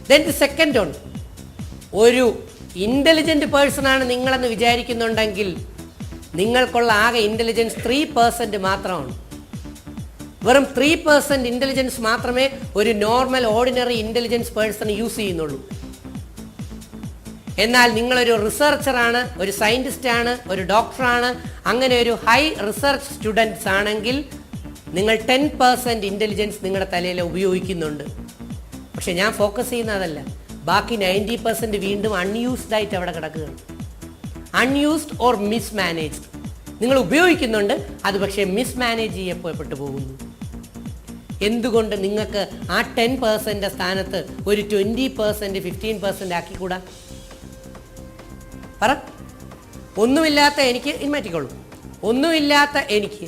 ദെൻ ദി സെക്കൻഡ് ഉണ്ട്, ഒരു ഇൻ്റലിജൻറ്റ് പേഴ്സണാണ് നിങ്ങളെന്ന് വിചാരിക്കുന്നുണ്ടെങ്കിൽ നിങ്ങൾക്കുള്ള ആകെ ഇൻ്റലിജൻസ് 3% മാത്രമാണ്. വെറും 3% ഇൻ്റലിജൻസ് മാത്രമേ ഒരു normal ordinary intelligence person use ചെയ്യുന്നുള്ളൂ. എന്നാൽ നിങ്ങളൊരു റിസർച്ചറാണ്, ഒരു സയൻറ്റിസ്റ്റാണ്, ഒരു ഡോക്ടറാണ്, അങ്ങനെ ഒരു ഹൈ റിസർച്ച് സ്റ്റുഡൻസ് ആണെങ്കിൽ നിങ്ങൾ 10% ഇൻ്റലിജൻസ് നിങ്ങളുടെ തലയിൽ ഉപയോഗിക്കുന്നുണ്ട്. പക്ഷെ ഞാൻ ഫോക്കസ് ചെയ്യുന്ന അതല്ല. ബാക്കി 90% വീണ്ടും അൺയൂസ്ഡ് ആയിട്ട് അവിടെ കിടക്കുകയാണ്. Unused or മിസ്മാനേജ്ഡ്. നിങ്ങൾ ഉപയോഗിക്കുന്നുണ്ട്, അത് പക്ഷേ മിസ്മാനേജ് ചെയ്യപ്പെട്ടു പോകുന്നു. എന്തുകൊണ്ട് നിങ്ങൾക്ക് ആ 10% സ്ഥാനത്ത് ഒരു 20%, 15% ആക്കിക്കൂടാ? പറ. ഒന്നുമില്ലാത്ത എനിക്ക് മാറ്റിക്കോളൂ. ഒന്നുമില്ലാത്ത എനിക്ക്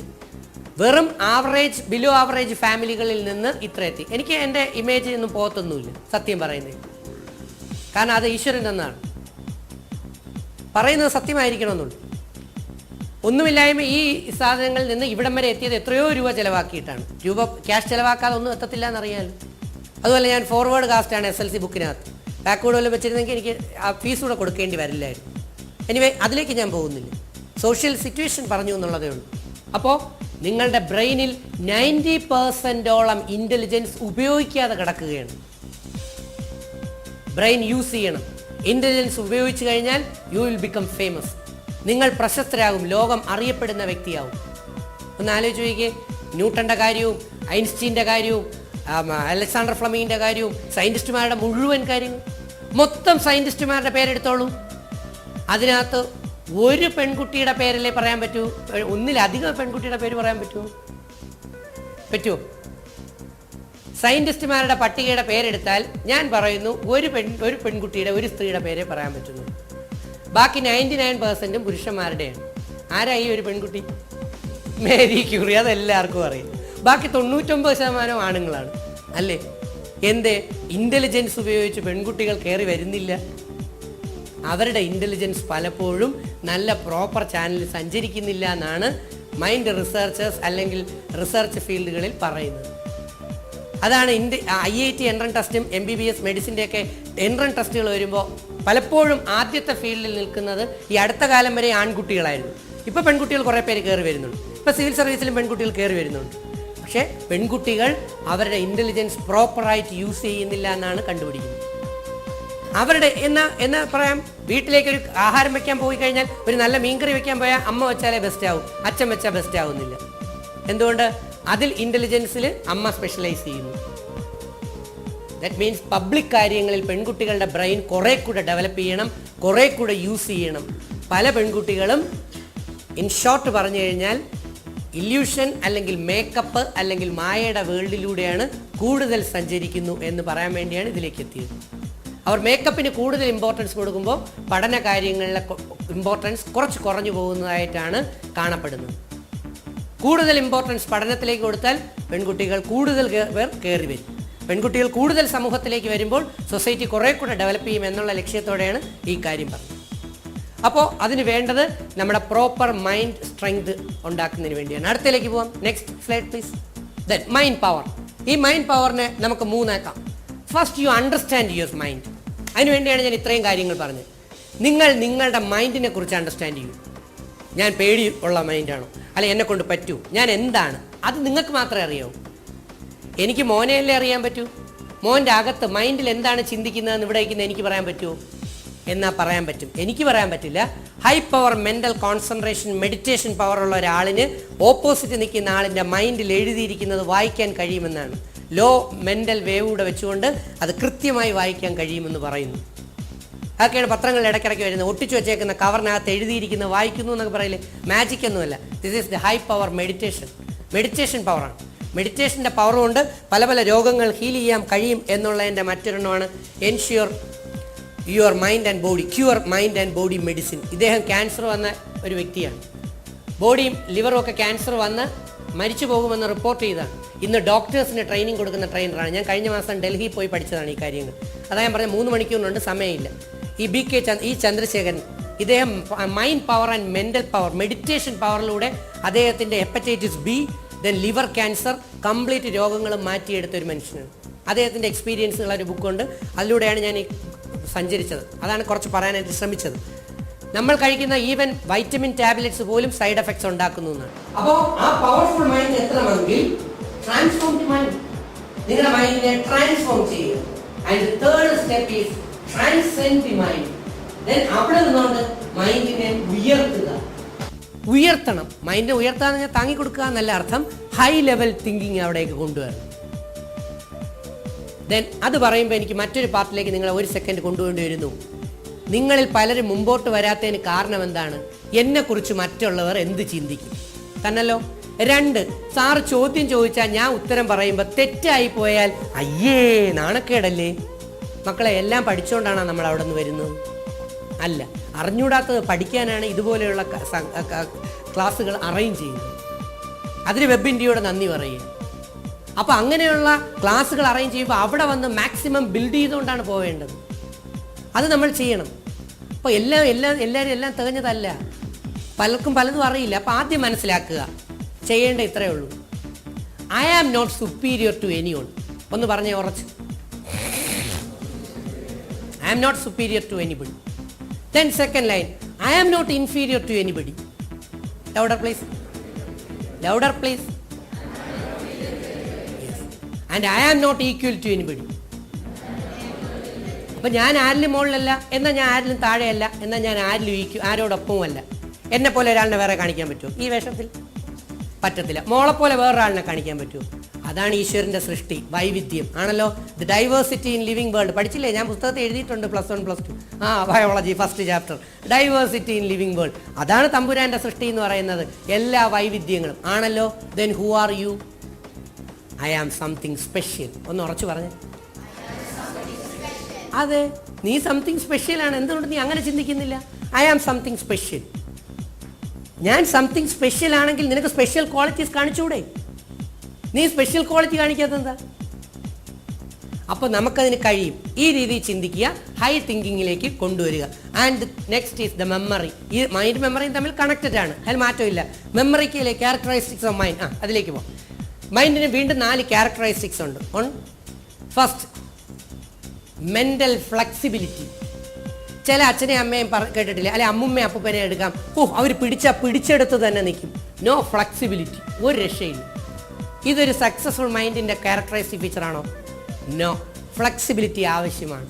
വെറും ആവറേജ്, ബിലോ ആവറേജ് ഫാമിലികളിൽ നിന്ന് ഇത്ര എത്തി. എനിക്ക് എൻ്റെ ഇമേജ് ഒന്നും പോകത്തൊന്നുമില്ല, സത്യം പറയുന്നത്. കാരണം അത് ഈശ്വരൻ തന്നാണ്. പറയുന്നത് സത്യമായിരിക്കണമെന്നുള്ളൂ. ഒന്നുമില്ലായ്മ ഈ സാധനങ്ങളിൽ നിന്ന് ഇവിടം വരെ എത്തിയത് എത്രയോ രൂപ ചിലവാക്കിയിട്ടാണ്. ക്യാഷ് ചിലവാക്കാതെ ഒന്നും എത്തത്തില്ല എന്നറിയാമല്ലോ. അതുപോലെ ഞാൻ ഫോർവേഡ് കാസ്റ്റാണ് SLC ബുക്കിനകത്ത്. ബാക്ക്വേർഡ് വല്ലതും വെച്ചിരുന്നെങ്കിൽ എനിക്ക് ആ ഫീസ് കൂടെ കൊടുക്കേണ്ടി വരില്ലായിരുന്നു. എനിവേ, അതിലേക്ക് ഞാൻ പോകുന്നില്ല. സോഷ്യൽ പറഞ്ഞു എന്നുള്ളതേ ഉള്ളൂ. അപ്പോൾ നിങ്ങളുടെ ബ്രെയിനിൽ 90%ഓളം ഇൻ്റലിജൻസ് ഉപയോഗിക്കാതെ കിടക്കുകയാണ്. ബ്രെയിൻ യൂസ് ചെയ്യണം. ഇൻ്റലിജൻസ് ഉപയോഗിച്ച് കഴിഞ്ഞാൽ യു വിൽ ബിക്കം ഫേമസ്. നിങ്ങൾ പ്രശസ്തരാകും, ലോകം അറിയപ്പെടുന്ന വ്യക്തിയാവും. ഒന്ന് ആലോചിച്ച് നോക്കിയേ. ന്യൂട്ടൻ്റെ കാര്യവും ഐൻസ്റ്റീൻ്റെ കാര്യവും അലക്സാണ്ടർ ഫ്ലമിങ്ങിൻ്റെ കാര്യവും സയൻറ്റിസ്റ്റുമാരുടെ മുഴുവൻ കാര്യവും, മൊത്തം സയൻറ്റിസ്റ്റുമാരുടെ പേരെടുത്തോളൂ. അതിനകത്ത് ഒരു പെൺകുട്ടിയുടെ പേരല്ലേ പറയാൻ പറ്റൂ? ഒന്നിലധികം പെൺകുട്ടിയുടെ പേര് പറയാൻ പറ്റുമോ? സയൻറ്റിസ്റ്റുമാരുടെ പട്ടികയുടെ പേരെടുത്താൽ ഞാൻ പറയുന്നു ഒരു പെൺകുട്ടിയുടെ, ഒരു സ്ത്രീയുടെ പേരെ പറയാൻ പറ്റുന്നു. ബാക്കി 99% പുരുഷന്മാരുടെയാണ്. ആരായി ഒരു പെൺകുട്ടി? Marie Curie. അതെല്ലാവർക്കും അറിയാം. ബാക്കി 99% ആണുങ്ങളാണ്, അല്ലേ? എന്തേ? ഇൻ്റലിജൻസ് ഉപയോഗിച്ച് പെൺകുട്ടികൾ കയറി വരുന്നില്ല. അവരുടെ ഇൻ്റലിജൻസ് പലപ്പോഴും നല്ല പ്രോപ്പർ ചാനലിൽ സഞ്ചരിക്കുന്നില്ല എന്നാണ് മൈൻഡ് റിസർച്ചേഴ്സ് അല്ലെങ്കിൽ റിസർച്ച് ഫീൽഡുകളിൽ പറയുന്നത്. അതാണ് IIT എൻട്രൻസ് ടെസ്റ്റും MBBS മെഡിസിൻ്റെയൊക്കെ എൻട്രൻസ് ടെസ്റ്റുകൾ വരുമ്പോൾ പലപ്പോഴും ആദ്യത്തെ ഫീൽഡിൽ നിൽക്കുന്നത് ഈ അടുത്ത കാലം വരെ ആൺകുട്ടികളായിരുന്നു. ഇപ്പോൾ പെൺകുട്ടികൾ കുറേ പേര് കയറി വരുന്നുണ്ട്. ഇപ്പോൾ സിവിൽ സർവീസിലും പെൺകുട്ടികൾ കയറി വരുന്നുണ്ട്. പക്ഷേ പെൺകുട്ടികൾ അവരുടെ ഇൻ്റലിജൻസ് പ്രോപ്പറായിട്ട് യൂസ് ചെയ്യുന്നില്ല എന്നാണ് കണ്ടുപിടിക്കുന്നത്. അവരുടെ എന്നാ പറയാം, വീട്ടിലേക്കൊരു ആഹാരം വെക്കാൻ പോയി കഴിഞ്ഞാൽ, ഒരു നല്ല മീൻകറി വെക്കാൻ പോയാൽ അമ്മ വെച്ചാലേ ബെസ്റ്റ് ആവും, അച്ഛൻ വെച്ചാൽ ബെസ്റ്റ് ആവുന്നില്ല. എന്തുകൊണ്ട്? അതിൽ ഇൻ്റലിജൻസിൽ അമ്മ സ്പെഷ്യലൈസ് ചെയ്യുന്നു. ദാറ്റ് മീൻസ് പബ്ലിക് കാര്യങ്ങളിൽ പെൺകുട്ടികളുടെ ബ്രെയിൻ കുറേ കൂടെ ഡെവലപ്പ് ചെയ്യണം, കുറേ കൂടെ യൂസ് ചെയ്യണം. പല പെൺകുട്ടികളും ഇൻ ഷോർട്ട് പറഞ്ഞു കഴിഞ്ഞാൽ ഇല്യൂഷൻ അല്ലെങ്കിൽ മേക്കപ്പ് അല്ലെങ്കിൽ മായയുടെ വേൾഡിലൂടെയാണ് കൂടുതൽ സഞ്ചരിക്കുന്നു എന്ന് പറയാൻ വേണ്ടിയാണ് ഇതിലേക്ക് എത്തിയത്. അവർ മേക്കപ്പിന് കൂടുതൽ ഇമ്പോർട്ടൻസ് കൊടുക്കുമ്പോൾ പഠന കാര്യങ്ങളിലെ ഇമ്പോർട്ടൻസ് കുറച്ച് കുറഞ്ഞു പോകുന്നതായിട്ടാണ് കാണപ്പെടുന്നത്. കൂടുതൽ ഇമ്പോർട്ടൻസ് പഠനത്തിലേക്ക് കൊടുത്താൽ പെൺകുട്ടികൾ കൂടുതൽ പേർ കയറി വരും. പെൺകുട്ടികൾ കൂടുതൽ സമൂഹത്തിലേക്ക് വരുമ്പോൾ സൊസൈറ്റി കുറേ കൂടെ ഡെവലപ്പ് ചെയ്യും എന്നുള്ള ലക്ഷ്യത്തോടെയാണ് ഈ കാര്യം പറഞ്ഞത്. അപ്പോൾ അതിന് വേണ്ടത് നമ്മുടെ പ്രോപ്പർ മൈൻഡ് സ്ട്രെങ്ത് ഉണ്ടാക്കുന്നതിന് വേണ്ടിയാണ്. അടുത്തതിലേക്ക് പോകാം. Next slide please. Then mind power. ഈ മൈൻഡ് പവറിനെ നമുക്ക് മൂന്നാക്കാം. First, you understand your mind. അതിനുവേണ്ടിയാണ് ഞാൻ ഇത്രയും കാര്യങ്ങൾ പറഞ്ഞത്. നിങ്ങൾ നിങ്ങളുടെ മൈൻഡിനെ കുറിച്ച് അണ്ടർസ്റ്റാൻഡ് ചെയ്യൂ. ഞാൻ പേടി ഉള്ള മൈൻഡാണോ, അല്ലെ എന്നെ കൊണ്ട് പറ്റൂ, ഞാൻ എന്താണ്, അത് നിങ്ങൾക്ക് മാത്രമേ അറിയാവൂ. എനിക്ക് മോനെയല്ലേ അറിയാൻ പറ്റൂ? മോൻ്റെ അകത്ത് മൈൻഡിൽ എന്താണ് ചിന്തിക്കുന്നതെന്ന് ഇവിടെ ഇരിക്കുന്ന എനിക്ക് പറയാൻ പറ്റുമോ? എന്നാൽ പറയാൻ പറ്റും. എനിക്ക് പറയാൻ പറ്റില്ല. High power mental concentration meditation പവറുള്ള ഒരാളിന് ഓപ്പോസിറ്റ് നിൽക്കുന്ന ആളിൻ്റെ മൈൻഡിൽ എഴുതിയിരിക്കുന്നത് വായിക്കാൻ കഴിയുമെന്നാണ്. ലോ മെൻ്റൽ വേവ് കൂടെ വെച്ചുകൊണ്ട് അത് കൃത്യമായി വായിക്കാൻ കഴിയുമെന്ന് പറയുന്നു. അതൊക്കെയാണ് പത്രങ്ങളിൽ ഇടയ്ക്കിടയ്ക്ക് വരുന്നത്. ഒട്ടിച്ചു വെച്ചേക്കുന്ന കവറിനകത്ത് എഴുതിയിരിക്കുന്ന വായിക്കുന്നു എന്നൊക്കെ പറയില്ലേ, മാജിക് ഒന്നുമല്ല. This is the high power meditation പവറാണ്. മെഡിറ്റേഷൻ്റെ പവർ കൊണ്ട് പല പല രോഗങ്ങൾ ഹീൽ ചെയ്യാൻ കഴിയും എന്നുള്ളതിൻ്റെ മറ്റൊരെണ്ണമാണ് ensure your mind and body, cure mind and body medicine. ഇദ്ദേഹം ക്യാൻസർ വന്ന ഒരു വ്യക്തിയാണ്. ബോഡിയും ലിവറും ഒക്കെ ക്യാൻസർ വന്ന് മരിച്ചു പോകുമെന്ന് റിപ്പോർട്ട് ചെയ്താണ്. ഇന്ന് ഡോക്ടേഴ്സിന് ട്രെയിനിങ് കൊടുക്കുന്ന ട്രെയിനറാണ്. ഞാൻ കഴിഞ്ഞ മാസം ഡൽഹിയിൽ പോയി പഠിച്ചതാണ് ഈ കാര്യങ്ങൾ. അതാ ഞാൻ പറഞ്ഞ 3 മണിക്കൂറിനുണ്ട്, സമയമില്ല. ഈ ചന്ദ്രശേഖരൻ ഇദ്ദേഹം mind power and mental power meditation പവറിലൂടെ അദ്ദേഹത്തിൻ്റെ hepatitis B, then liver cancer, complete രോഗങ്ങളും മാറ്റിയെടുത്ത ഒരു മനുഷ്യനാണ്. അദ്ദേഹത്തിൻ്റെ എക്സ്പീരിയൻസുള്ള ഒരു ബുക്കുണ്ട്. അതിലൂടെയാണ് ഞാൻ സഞ്ചരിച്ചത്. അതാണ് കുറച്ച് പറയാനായിട്ട് ശ്രമിച്ചത്. നമ്മൾ കഴിക്കുന്ന ഈവൻ വൈറ്റമിൻ ടാബ്ലറ്റ്സ് പോലും സൈഡ് എഫക്ട്സ് ഉണ്ടാക്കുന്നു എന്നാണ്. അപ്പോൾ ആ പവർഫുൾ മൈൻഡ് എത്തണമെങ്കിൽ ട്രാൻസ്ഫോംഡ് മൈൻഡ്, നിങ്ങളുടെ മൈൻഡിനെ ട്രാൻസ്ഫോം ചെയ്യുക. And third step is transcend the mind. Then അവിടെ നിന്നുകൊണ്ട് മൈൻഡിനെ ഉയർത്തണം. മൈൻഡിനെ ഉയർത്തുക എന്ന് പറഞ്ഞാൽ താങ്ങി കൊടുക്കുക എന്നല്ല അർത്ഥം. ഹൈ ലെവൽ തിങ്കിങ് അവിടേക്ക് കൊണ്ടുവരണം. ദെൻ അത് പറയുമ്പോൾ എനിക്ക് മറ്റൊരു പാർട്ടിലേക്ക് നിങ്ങളെ ഒരു സെക്കൻഡ് കൊണ്ടുപോകേണ്ടി വരുന്നു. നിങ്ങളിൽ പലരും മുമ്പോട്ട് വരാത്തതിന് കാരണം എന്താണ്? എന്നെക്കുറിച്ച് മറ്റുള്ളവർ എന്ത് ചിന്തിക്കും തന്നല്ലോ. 2, സാറ് ചോദ്യം ചോദിച്ചാൽ ഞാൻ ഉത്തരം പറയുമ്പോൾ തെറ്റായി പോയാൽ അയ്യേ നാണക്കേടല്ലേ. മക്കളെ, എല്ലാം പഠിച്ചുകൊണ്ടാണ് നമ്മൾ അവിടെ നിന്ന് വരുന്നത്? അല്ല, അറിഞ്ഞൂടാത്തത് പഠിക്കാനാണ് ഇതുപോലെയുള്ള ക്ലാസ്സുകൾ അറേഞ്ച് ചെയ്യുന്നത്. അതിന് വെബ് ഇന്ത്യയോട് നന്ദി പറയുക. അപ്പോൾ അങ്ങനെയുള്ള ക്ലാസ്സുകൾ അറേഞ്ച് ചെയ്യുമ്പോൾ അവിടെ വന്ന് മാക്സിമം ബിൽഡ് ചെയ്തുകൊണ്ടാണ് പോവേണ്ടത്. അത് നമ്മൾ ചെയ്യണം. അപ്പോൾ എല്ലാവരും തികഞ്ഞതല്ല. പലർക്കും പലതും അറിയില്ല. അപ്പോൾ ആദ്യം മനസ്സിലാക്കുക, ചെയ്യേണ്ട ഇത്രയേ ഉള്ളൂ. I am not superior to anyone. ഒന്ന് പറഞ്ഞേ ഉറച്ച്. I am not superior to anybody. Then second line, I am not inferior to anybody. Louder please. Louder please. Yes. And I am not equal to anybody. അപ്പം ഞാൻ ആരിലും മുകളിലല്ല, എന്നാൽ ഞാൻ ആരിലും താഴെയല്ല, എന്നാൽ ഞാൻ ആരോടൊപ്പവുമല്ല. എന്നെ പോലെ ഒരാളിനെ വേറെ കാണിക്കാൻ പറ്റുമോ ഈ വേഷത്തിൽ? പറ്റത്തില്ല. മോളെപ്പോലെ വേറൊരാളിനെ കാണിക്കാൻ പറ്റുമോ? അതാണ് ഈശ്വരൻ്റെ സൃഷ്ടി, വൈവിധ്യം ആണല്ലോ. The diversity in living world പഠിച്ചില്ലേ? ഞാൻ പുസ്തകത്തിൽ എഴുതിയിട്ടുണ്ട്, +1 +2 biology first chapter, diversity in living world. അതാണ് തമ്പുരാൻ്റെ സൃഷ്ടി എന്ന് പറയുന്നത്, എല്ലാ വൈവിധ്യങ്ങളും ആണല്ലോ. Then who are you? I am something special. ഒന്ന് ഉറച്ചു പറഞ്ഞേ. അതെ, നീ സംതിങ് സ്പെഷ്യലാണ്. എന്തുകൊണ്ട് നീ അങ്ങനെ ചിന്തിക്കുന്നില്ല? I am something special. ഞാൻ സംതിങ് സ്പെഷ്യൽ ആണെങ്കിൽ നിനക്ക് സ്പെഷ്യൽ ക്വാളിറ്റീസ് കാണിച്ചുകൂടെ? നീ സ്പെഷ്യൽ ക്വാളിറ്റി കാണിക്കാത്തെന്താ? അപ്പോൾ നമുക്കതിന് കഴിയും. ഈ രീതിയിൽ ചിന്തിക്കുക, ഹൈ തിങ്കിങ്ങിലേക്ക് കൊണ്ടുവരിക. And next is the memory. ഈ മൈൻഡ് മെമ്മറിയും തമ്മിൽ കണക്റ്റഡ് ആണ്, അതിൽ മാറ്റമില്ല. മെമ്മറിക്ക് ക്യാരക്ടറിസ്റ്റിക്സ് ഓഫ് മൈൻഡ്, അതിലേക്ക് പോകാം. മൈൻഡിന് വീണ്ടും 4 ക്യാരക്ടറിസ്റ്റിക്സ് ഉണ്ട്. First, mental flexibility. ചില അച്ഛനെയും അമ്മയും കേട്ടിട്ടില്ല, അല്ലെ അമ്മുമ്മയും അപ്പൂപ്പനെ എടുക്കാം, അവർ പിടിച്ചെടുത്ത് തന്നെ നിൽക്കും. നോ ഫ്ലെക്സിബിലിറ്റി, ഒരു രക്ഷയില്ല. ഇതൊരു സക്സസ്ഫുൾ മൈൻഡിൻ്റെ ക്യാരക്ടറിസ്റ്റിക് ഫീച്ചറാണോ? നോ. ഫ്ലെക്സിബിലിറ്റി ആവശ്യമാണ്.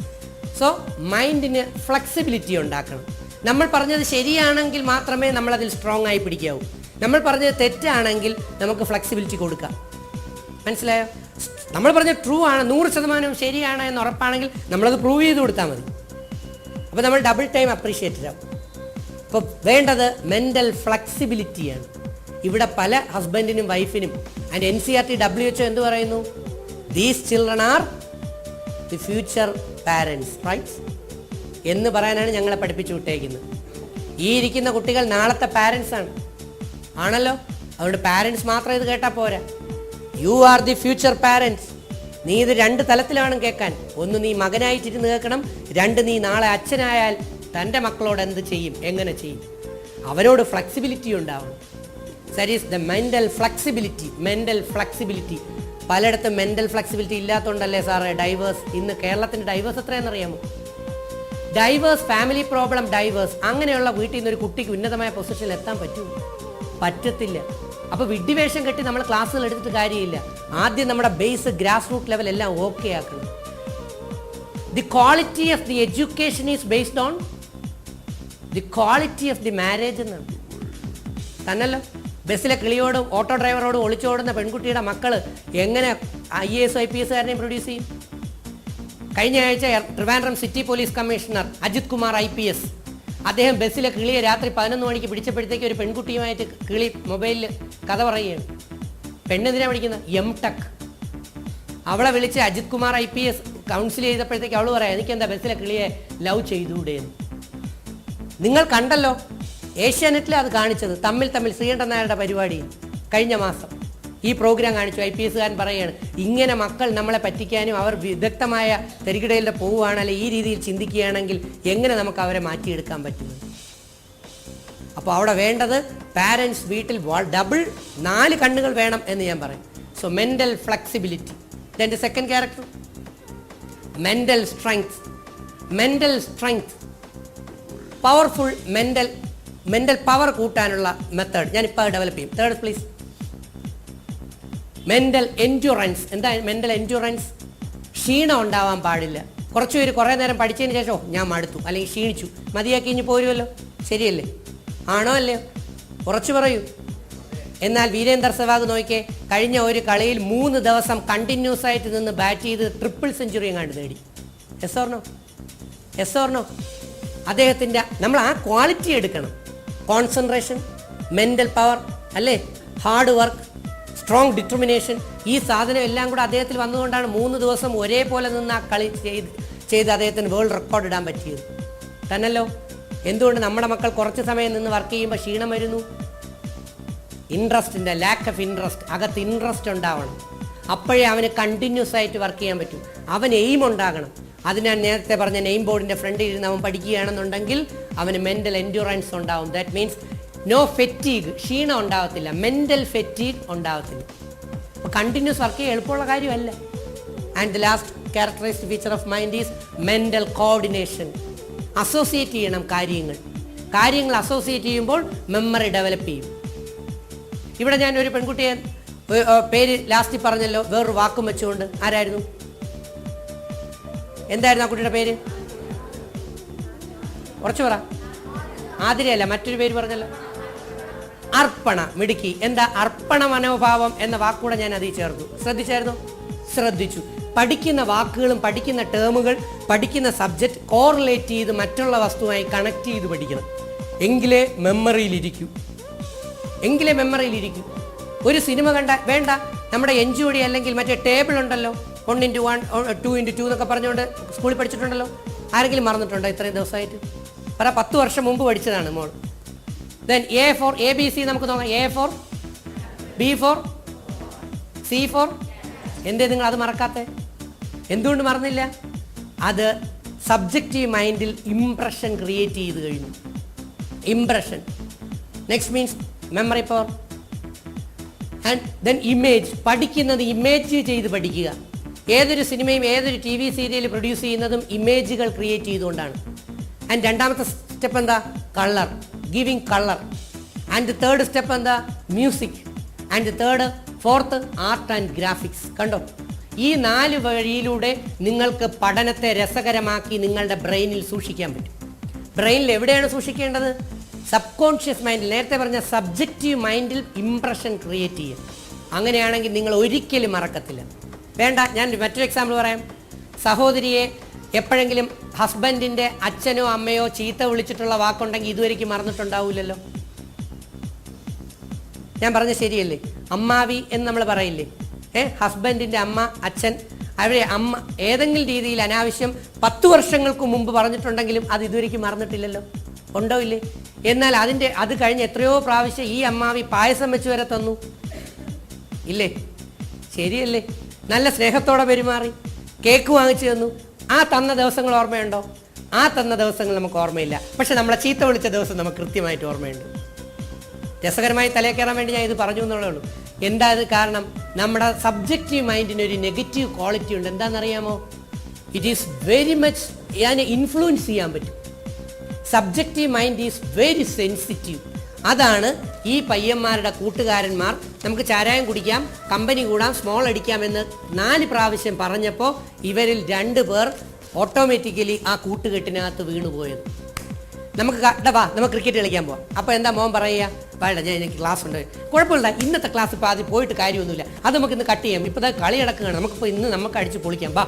സോ മൈൻഡിന് ഫ്ലെക്സിബിലിറ്റി ഉണ്ടാക്കണം. നമ്മൾ പറഞ്ഞത് ശരിയാണെങ്കിൽ മാത്രമേ നമ്മളതിൽ സ്ട്രോങ് ആയി പിടിക്കാവൂ. നമ്മൾ പറഞ്ഞത് തെറ്റാണെങ്കിൽ നമുക്ക് ഫ്ലെക്സിബിലിറ്റി കൊടുക്കാം. മനസ്സിലായോ? നമ്മൾ പറഞ്ഞത് ട്രൂ ആണ്, 100% ശരിയാണ് എന്ന് ഉറപ്പാണെങ്കിൽ നമ്മളത് പ്രൂവ് ചെയ്ത് കൊടുത്താൽ മതി. അപ്പോൾ നമ്മൾ ഡബിൾ ടൈം അപ്രീഷിയേറ്റഡ് ആവും. അപ്പോൾ വേണ്ടത് മെൻ്റൽ ഫ്ലെക്സിബിലിറ്റിയാണ്. ഇവിടെ പല ഹസ്ബൻഡിനും വൈഫിനും ആൻഡ് NCERT WHO എന്ത് പറയുന്നു? These children are the future parents, right എന്ന് പറയാനാണ് ഞങ്ങളെ പഠിപ്പിച്ചു വിട്ടേക്കുന്നത്. ഈ ഇരിക്കുന്ന കുട്ടികൾ നാളത്തെ പാരൻസ് ആണല്ലോ. അതുകൊണ്ട് പാരൻസ് മാത്രം ഇത് കേട്ടാൽ പോരാ. You are the future parents. നീ ഇത് 2 തലത്തിലാണ് കേൾക്കാൻ. ഒന്ന്, നീ മകനായിട്ടിരുന്ന് കേൾക്കണം. 2, നീ നാളെ അച്ഛനായാൽ തൻ്റെ മക്കളോട് എന്ത് ചെയ്യും, എങ്ങനെ ചെയ്യും, അവരോട് ഫ്ലെക്സിബിലിറ്റി ഉണ്ടാവണം. That is the mental flexibility. പലയിടത്തും മെൻ്റൽ ഫ്ലെക്സിബിലിറ്റി ഇല്ലാത്തതുകൊണ്ടല്ലേ സാറേ ഡൈവേഴ്സ്. ഇന്ന് കേരളത്തിൻ്റെ ഡൈവേഴ്സ് എത്രയാണെന്നറിയാമോ? Divorce, family problem divorce. അങ്ങനെയുള്ള വീട്ടിൽ നിന്ന് ഒരു കുട്ടിക്ക് ഉന്നതമായ പൊസിഷനിൽ എത്താൻ പറ്റുമോ? പറ്റത്തില്ല. അപ്പോൾ വിഡ്ഢിവേഷം കെട്ടി നമ്മൾ ക്ലാസ്സുകൾ എടുത്തിട്ട് കാര്യമില്ല. ആദ്യം നമ്മുടെ ബേസ് ഗ്രാസ് റൂട്ട് ലെവൽ എല്ലാം ഓക്കെ ആക്കണം. The quality of the education is based on the quality of the marriage എന്നാണ്. തന്നല്ലോ ബസ്സിലെ കിളിയോടും ഓട്ടോ ഡ്രൈവറോടും ഒളിച്ചോടുന്ന പെൺകുട്ടിയുടെ മക്കൾ എങ്ങനെ IAS IPS കാരനെയും പ്രൊഡ്യൂസ് ചെയ്യും? കഴിഞ്ഞ ആഴ്ച Trivandrum city police commissioner Ajith Kumar IPS അദ്ദേഹം ബസ്സിലെ കിളിയെ രാത്രി 11 മണിക്ക് പിടിച്ചപ്പോഴത്തേക്ക് ഒരു പെൺകുട്ടിയുമായിട്ട് കിളി മൊബൈലിൽ കഥ പറയുകയാണ്. പെണ്ണെന്തിനാ പഠിക്കുന്നത്? M.Tech. അവളെ വിളിച്ച് അജിത് കുമാർ IPS കൗൺസിൽ ചെയ്തപ്പോഴത്തേക്ക് അവൾ പറയാം, എനിക്കെന്താ ബസ്സിലെ കിളിയെ ലവ് ചെയ്തുകൂടെയെന്ന്. നിങ്ങൾ കണ്ടല്ലോ ഏഷ്യാനെറ്റിൽ അത് കാണിച്ചത്, തമ്മിൽ ശ്രീകണ്ഠൻ നായരുടെ പരിപാടി കഴിഞ്ഞ മാസം ഈ പ്രോഗ്രാം കാണിച്ചു. IPS കാരൻ പറയുകയാണ്, ഇങ്ങനെ മക്കൾ നമ്മളെ പറ്റിക്കാനും അവർ വിദഗ്ധമായ തെരുകിടയിലൂടെ പോവുകയാണ്, അല്ലെങ്കിൽ ഈ രീതിയിൽ ചിന്തിക്കുകയാണെങ്കിൽ എങ്ങനെ നമുക്ക് അവരെ മാറ്റിയെടുക്കാൻ പറ്റുന്നു? അപ്പോൾ അവിടെ വേണ്ടത് പാരൻസ് വീട്ടിൽ ഡബിൾ 4 കണ്ണുകൾ വേണം എന്ന് ഞാൻ പറയും. So mental flexibility. എൻ്റെ second character mental strength. Powerful mental power കൂട്ടാനുള്ള മെത്തേഡ് ഞാനിപ്പോൾ ഡെവലപ്പ് ചെയ്യും. Third please. Mental endurance. എന്താ മെൻ്റൽ എൻഡ്യൂറൻസ്? ക്ഷീണം ഉണ്ടാവാൻ പാടില്ല. കുറച്ച് പേര് കുറേ നേരം പഠിച്ചതിന് ശേഷം ഞാൻ മടുത്തു അല്ലെങ്കിൽ ക്ഷീണിച്ചു മതിയാക്കി ഇഞ്ഞ് പോരുമല്ലോ, ശരിയല്ലേ? ആണോ അല്ലയോ? കുറച്ച് പറയൂ. എന്നാൽ വീരേന്ദർ സെവാഗ് നോക്കിയേ, കഴിഞ്ഞ ഒരു കളിയിൽ 3 ദിവസം കണ്ടിന്യൂസ് ആയിട്ട് നിന്ന് ബാറ്റ് ചെയ്ത് ട്രിപ്പിൾ സെഞ്ചുറി എങ്ങാണ്ട് നേടി. Yes or no? അദ്ദേഹത്തിൻ്റെ നമ്മൾ ആ ക്വാളിറ്റി എടുക്കണം. കോൺസെൻട്രേഷൻ, മെൻ്റൽ പവർ, അല്ലേ, ഹാർഡ് വർക്ക്, സ്ട്രോങ് ഡിറ്റർമിനേഷൻ, ഈ സാധനം എല്ലാം കൂടെ അദ്ദേഹത്തിൽ വന്നുകൊണ്ടാണ് 3 ദിവസം ഒരേപോലെ നിന്ന് ആ കളി ചെയ്ത് അദ്ദേഹത്തിന് വേൾഡ് റെക്കോർഡ് ഇടാൻ പറ്റിയത് തന്നല്ലോ. എന്തുകൊണ്ട് നമ്മുടെ മക്കൾ കുറച്ച് സമയം നിന്ന് വർക്ക് ചെയ്യുമ്പോൾ ക്ഷീണം വരുന്നു? ഇൻട്രസ്റ്റിൻ്റെ ലാക്ക് ഓഫ് ഇൻട്രസ്റ്റ്. അകത്ത് ഇൻട്രസ്റ്റ് ഉണ്ടാവണം, അപ്പോഴേ അവന് കണ്ടിന്യൂസ് ആയിട്ട് വർക്ക് ചെയ്യാൻ പറ്റും. അവന് എയിം ഉണ്ടാകണം. അത് ഞാൻ നേരത്തെ പറഞ്ഞ നെയിം ബോർഡിൻ്റെ ഫ്രണ്ടിൽ ഇരുന്ന് അവൻ പഠിക്കുകയാണെന്നുണ്ടെങ്കിൽ അവന് മെൻ്റൽ എൻഡ്യൂറൻസ് ഉണ്ടാവും. ദാറ്റ് മീൻസ് നോ ഫെറ്റീഗ്, ക്ഷീണം ഉണ്ടാകത്തില്ല, മെൻ്റൽ ഫെറ്റീഗ് ഉണ്ടാകത്തില്ല. അപ്പോൾ കണ്ടിന്യൂസ് വർക്ക് ചെയ്യാൻ എളുപ്പമുള്ള കാര്യമല്ല. And the last characteristic feature of mind is mental coordination. Associate ചെയ്യണം കാര്യങ്ങൾ അസോസിയേറ്റ് ചെയ്യുമ്പോൾ മെമ്മറി ഡെവലപ്പ് ചെയ്യും. ഇവിടെ ഞാൻ ഒരു പെൺകുട്ടിയെ പേര് ലാസ്റ്റിൽ പറഞ്ഞല്ലോ, വേറൊരു വാക്കും വെച്ചുകൊണ്ട്. ആരായിരുന്നു? എന്തായിരുന്നു ആ കുട്ടിയുടെ പേര്? കുറച്ച് പറ. ആതിരയല്ല, മറ്റൊരു പേര് പറഞ്ഞല്ലോ. അർപ്പണ. മിടുക്കി. എന്താ അർപ്പണ മനോഭാവം എന്ന വാക്കുകൂടെ ഞാൻ അതിൽ ചേർത്തു. ശ്രദ്ധിച്ചു. പഠിക്കുന്ന വാക്കുകളും പഠിക്കുന്ന ടേമുകൾ പഠിക്കുന്ന സബ്ജക്റ്റ് കോറിലേറ്റ് ചെയ്ത് മറ്റുള്ള വസ്തുവായി കണക്ട് ചെയ്ത് പഠിക്കണം. എങ്കിലേ മെമ്മറിയിലിരിക്കൂ. ഒരു സിനിമ കണ്ട വേണ്ട, നമ്മുടെ NGOD അല്ലെങ്കിൽ മറ്റേ ടേബിൾ ഉണ്ടല്ലോ, 1x1 2x2 എന്നൊക്കെ പറഞ്ഞുകൊണ്ട് സ്കൂളിൽ പഠിച്ചിട്ടുണ്ടല്ലോ. ആരെങ്കിലും മറന്നിട്ടുണ്ടോ ഇത്രയും ദിവസമായിട്ട്? 10 വർഷം മുമ്പ് പഠിച്ചതാണ് മോൾ. ദെൻ A for ABC നമുക്ക് നോക്കാം. A for B for C for. എന്തേ നിങ്ങൾ അത് മറക്കാത്തേ? എന്തുകൊണ്ട് മറന്നില്ല? അത് സബ്ജക്റ്റീവ് മൈൻഡിൽ ഇംപ്രഷൻ ക്രിയേറ്റ് ചെയ്ത് കഴിഞ്ഞു. Impression. Next means memory power. And then image. പഠിക്കുന്നത് ഇമേജ് ചെയ്ത് പഠിക്കുക. ഏതൊരു സിനിമയും ഏതൊരു TV സീരിയൽ പ്രൊഡ്യൂസ് ചെയ്യുന്നതും ഇമേജുകൾ ക്രിയേറ്റ് ചെയ്തുകൊണ്ടാണ്. ആൻഡ് രണ്ടാമത്തെ സ്റ്റെപ്പ് എന്താ? Colour, giving colour. And third step എന്താ? Music. And fourth art and graphics. കണ്ടോ, ഈ 4 വഴിയിലൂടെ നിങ്ങൾക്ക് പഠനത്തെ രസകരമാക്കി നിങ്ങളുടെ ബ്രെയിനിൽ സൂക്ഷിക്കാൻ പറ്റും. ബ്രെയിനിൽ എവിടെയാണ് സൂക്ഷിക്കേണ്ടത്? സബ് കോൺഷ്യസ് മൈൻഡിൽ. നേരത്തെ പറഞ്ഞ സബ്ജക്റ്റീവ് മൈൻഡിൽ ഇംപ്രഷൻ ക്രിയേറ്റ് ചെയ്യുക. അങ്ങനെയാണെങ്കിൽ നിങ്ങൾ ഒരിക്കലും മറക്കത്തില്ല. വേണ്ട, ഞാൻ മറ്റൊരു എക്സാമ്പിൾ പറയാം. സഹോദരിയെ എപ്പോഴെങ്കിലും ഹസ്ബൻഡിൻ്റെ അച്ഛനോ അമ്മയോ ചീത്ത വിളിച്ചിട്ടുള്ള വാക്കുണ്ടെങ്കിൽ ഇതുവരെയ്ക്ക് മറന്നിട്ടുണ്ടാവില്ലല്ലോ. ഞാൻ പറഞ്ഞ ശരിയല്ലേ? അമ്മാവി എന്ന് നമ്മൾ പറയില്ലേ? ഹസ്ബൻഡിൻ്റെ അമ്മ, അച്ഛൻ, അവരെ അമ്മ ഏതെങ്കിലും രീതിയിൽ അനാവശ്യം 10 വർഷങ്ങൾക്ക് മുമ്പ് പറഞ്ഞിട്ടുണ്ടെങ്കിലും അത് ഇതുവരെയ്ക്ക് മറന്നിട്ടില്ലല്ലോ. ഉണ്ടോ ഇല്ലേ? എന്നാൽ അത് കഴിഞ്ഞ് എത്രയോ പ്രാവശ്യം ഈ അമ്മാവി പായസം വെച്ച് വരെ തന്നു ഇല്ലേ? ശരിയല്ലേ? നല്ല സ്നേഹത്തോടെ പെരുമാറി, കേക്ക് വാങ്ങിച്ചു തന്നു. ആ തന്ന ദിവസങ്ങൾ ഓർമ്മയുണ്ടോ? ആ തന്ന ദിവസങ്ങൾ നമുക്ക് ഓർമ്മയില്ല. പക്ഷെ നമ്മളെ ചീത്ത വിളിച്ച ദിവസം നമുക്ക് കൃത്യമായിട്ട് ഓർമ്മയുണ്ട്. രസകരമായി തലയിൽ കയറാൻ വേണ്ടി ഞാൻ ഇത് പറഞ്ഞു എന്നുള്ളേ ഉള്ളൂ. എന്താ ഇത്? കാരണം നമ്മുടെ സബ്ജക്റ്റീവ് മൈൻഡിന് ഒരു നെഗറ്റീവ് ക്വാളിറ്റി ഉണ്ട്. എന്താണെന്നറിയാമോ? ഇറ്റ് ഈസ് വെരി മച്ച് അതിനെ ഇൻഫ്ലുവൻസ് ചെയ്യാൻ പറ്റും. Subjective mind is very sensitive. അതാണ് ഈ പയ്യന്മാരുടെ കൂട്ടുകാരന്മാർ. നമുക്ക് ചാരായം കുടിക്കാം, കമ്പനി കൂടാം, സ്മോൾ അടിക്കാമെന്ന് 4 പ്രാവശ്യം പറഞ്ഞപ്പോൾ ഇവരിൽ 2 പേർ ഓട്ടോമാറ്റിക്കലി ആ കൂട്ടുകെട്ടിനകത്ത് വീണുപോയത്. നമുക്ക് നമുക്ക് ക്രിക്കറ്റ് കളിക്കാൻ പോവാം. അപ്പോൾ എന്താ മോൻ പറയുക, വേണ്ട ഞാൻ എനിക്ക് ക്ലാസ് ഉണ്ട്. കുഴപ്പമില്ല, ഇന്നത്തെ ക്ലാസ് ഇപ്പോൾ ആദ്യം പോയിട്ട് കാര്യമൊന്നുമില്ല, അത് നമുക്ക് ഇന്ന് കട്ട് ചെയ്യാം, ഇപ്പോൾ കളി നടക്കുകയാണ്, നമുക്കിപ്പോൾ ഇന്ന് നമുക്ക് അടിച്ച് പൊളിക്കാം ബാ.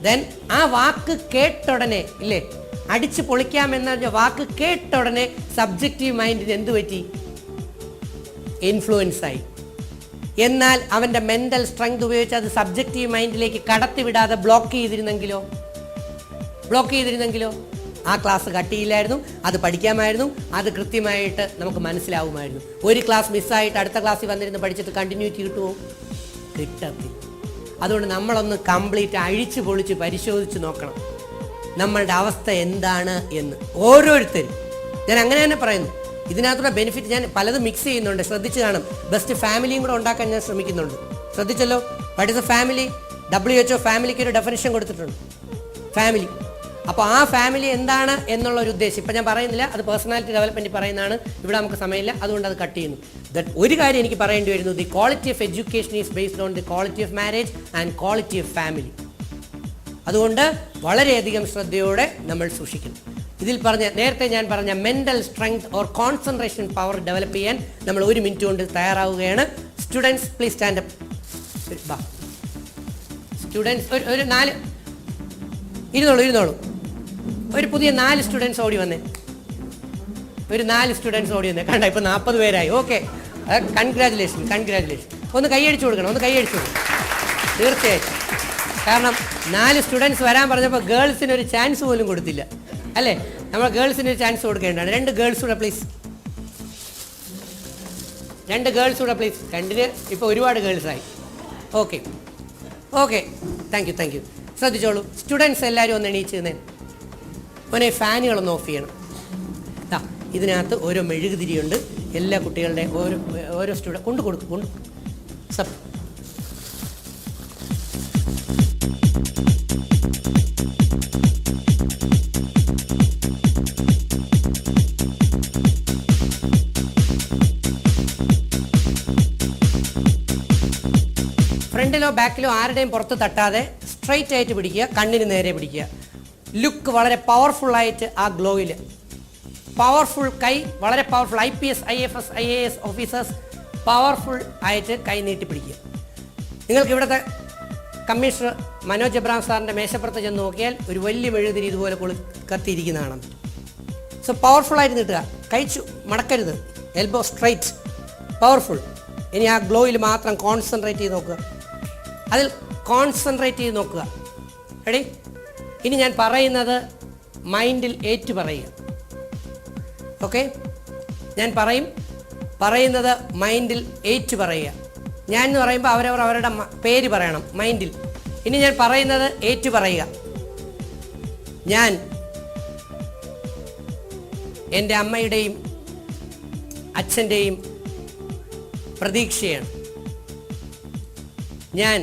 ദെൻ ആ വാക്ക് കേട്ടുടനെ ഇല്ലേ, അടിച്ച് പൊളിക്കാമെന്ന വാക്ക് കേട്ടുടനെ സബ്ജക്റ്റീവ് മൈൻഡിന് എന്ത് പറ്റി, ഇൻഫ്ലുവൻസ് ആയി. എന്നാൽ അവൻ്റെ മെൻ്റൽ സ്ട്രെങ്ത് ഉപയോഗിച്ച് അത് സബ്ജക്റ്റീവ് മൈൻഡിലേക്ക് കടത്തിവിടാതെ ബ്ലോക്ക് ചെയ്തിരുന്നെങ്കിലോ ആ ക്ലാസ് കട്ട് ചെയ്യില്ലായിരുന്നു, അത് പഠിക്കാമായിരുന്നു, അത് കൃത്യമായിട്ട് നമുക്ക് മനസ്സിലാവുമായിരുന്നു. ഒരു ക്ലാസ് മിസ്സായിട്ട് അടുത്ത ക്ലാസ്സിൽ വന്നിരുന്ന് പഠിച്ചിട്ട് കണ്ടിന്യൂറ്റി കിട്ടുമോ? കിട്ടത്തില്ല. അതുകൊണ്ട് നമ്മളൊന്ന് കംപ്ലീറ്റ് അഴിച്ചു പൊളിച്ച് പരിശോധിച്ച് നോക്കണം നമ്മളുടെ അവസ്ഥ എന്താണ് എന്ന്. ഓരോരുത്തരും, ഞാൻ അങ്ങനെ തന്നെ പറയുന്നു. ഇതിനകത്തുള്ള ബെനിഫിറ്റ് ഞാൻ പലതും മിക്സ് ചെയ്യുന്നുണ്ട്, ശ്രദ്ധിച്ച് കാണും. ബെസ്റ്റ് ഫാമിലിയും കൂടെ ഉണ്ടാക്കാൻ ഞാൻ ശ്രമിക്കുന്നുണ്ട്. ശ്രദ്ധിച്ചല്ലോ, what is a family? WHO ഫാമിലിക്ക് ഒരു ഡെഫിനിഷൻ കൊടുത്തിട്ടുണ്ട്, ഫാമിലി. അപ്പോൾ ആ ഫാമിലി എന്താണ് എന്നുള്ളൊരു ഉദ്ദേശം ഇപ്പം ഞാൻ പറയുന്നില്ല, അത് പേഴ്സണാലിറ്റി ഡെവലപ്മെൻറ്റ് പറയുന്നതാണ്. ഇവിടെ നമുക്ക് സമയമില്ല, അതുകൊണ്ട് അത് കട്ട് ചെയ്യുന്നു. ഒരു കാര്യം എനിക്ക് പറയേണ്ടി വരുന്നു, the quality of education is based on the quality of marriage and quality of family. അതുകൊണ്ട് വളരെയധികം ശ്രദ്ധയോടെ നമ്മൾ സൂക്ഷിക്കണം. ഇതിൽ നേരത്തെ ഞാൻ പറഞ്ഞ mental strength or concentration power develop ചെയ്യാൻ നമ്മൾ 1 മിനിറ്റ് കൊണ്ട് തയ്യാറാവുകയാണ്. Students please stand up. Students ഒരു 4 ഇരുന്നോളൂ. ഒരു പുതിയ 4 സ്റ്റുഡൻസ് ഓടി വന്നേ. ഒരു 4 സ്റ്റുഡൻസ് ഓടി വന്നേ. കണ്ട, ഇപ്പോൾ 40 പേരായി. Okay, congratulation. ഒന്ന് കൈയടിച്ചു കൊടുക്കണം. തീർച്ചയായിട്ടും. കാരണം 4 സ്റ്റുഡൻസ് വരാൻ പറഞ്ഞപ്പോൾ ഗേൾസിന് ഒരു ചാൻസ് പോലും കൊടുത്തില്ല അല്ലേ? നമ്മൾ ഗേൾസിന് ഒരു ചാൻസ് കൊടുക്കേണ്ടതാണ്. 2 ഗേൾസ് കൂടെ പ്ലീസ്. 2 ഗേൾസ് കൂടെ പ്ലീസ്. 2 ഇപ്പോൾ ഒരുപാട് ഗേൾസായി. Okay, thank you. ശ്രദ്ധിച്ചോളൂ സ്റ്റുഡൻസ് എല്ലാവരും ഒന്ന് എണീച്ച് നിന്നേ. ഓനെ ഫാനുകളൊന്ന് ഓഫ് ചെയ്യണം. ഇതിനകത്ത് ഓരോ മെഴുകുതിരിയുണ്ട്. എല്ലാ കുട്ടികളുടെ ഓരോ സ്റ്റുഡൻറ്റ് കൊണ്ടു സബ്. ഫ്രണ്ടിലോ ബാക്കിലോ ആരുടെയും പുറത്ത് തട്ടാതെ സ്ട്രൈറ്റ് ആയിട്ട് പിടിക്കുക, കണ്ണിന് നേരെ പിടിക്കുക. ലുക്ക് വളരെ പവർഫുള്ളായിട്ട് ആ ഗ്ലോയിൽ, പവർഫുൾ കൈ, വളരെ powerful. IPS, IFS, IAS officers powerful ആയിട്ട് കൈ നീട്ടി പിടിക്കുക. നിങ്ങൾക്ക് ഇവിടുത്തെ കമ്മീഷണർ മനോജ് എബ്രഹാം സാറിൻ്റെ മേശപ്പുറത്ത് ചെന്ന് നോക്കിയാൽ ഒരു വലിയ മെഴുകുതിരി ഇതുപോലെ കത്തിയിരിക്കുന്നതാണ്. സോ പവർഫുള്ളായിട്ട് നീട്ടുക, കഴിച്ചു മടക്കരുത്, എൽബോ സ്ട്രൈറ്റ്, പവർഫുൾ. ഇനി ആ ഗ്ലോയിൽ മാത്രം കോൺസെൻട്രേറ്റ് ചെയ്ത് നോക്കുക, അതിൽ കോൺസെൻട്രേറ്റ് ചെയ്ത് നോക്കുക. റെഡി? ഇനി ഞാൻ പറയുന്നത് മൈൻഡിൽ ഏറ്റു പറയുക. ഓക്കെ, ഞാൻ പറയുന്നത് മൈൻഡിൽ ഏറ്റു പറയുക. ഞാൻ എന്ന് പറയുമ്പോൾ അവരവരുടെ പേര് പറയണം മൈൻഡിൽ. ഇനി ഞാൻ പറയുന്നത് ഏറ്റു പറയുക. ഞാൻ എൻ്റെ അമ്മയുടെയും അച്ഛൻ്റെയും പ്രതീക്ഷയാണ്. ഞാൻ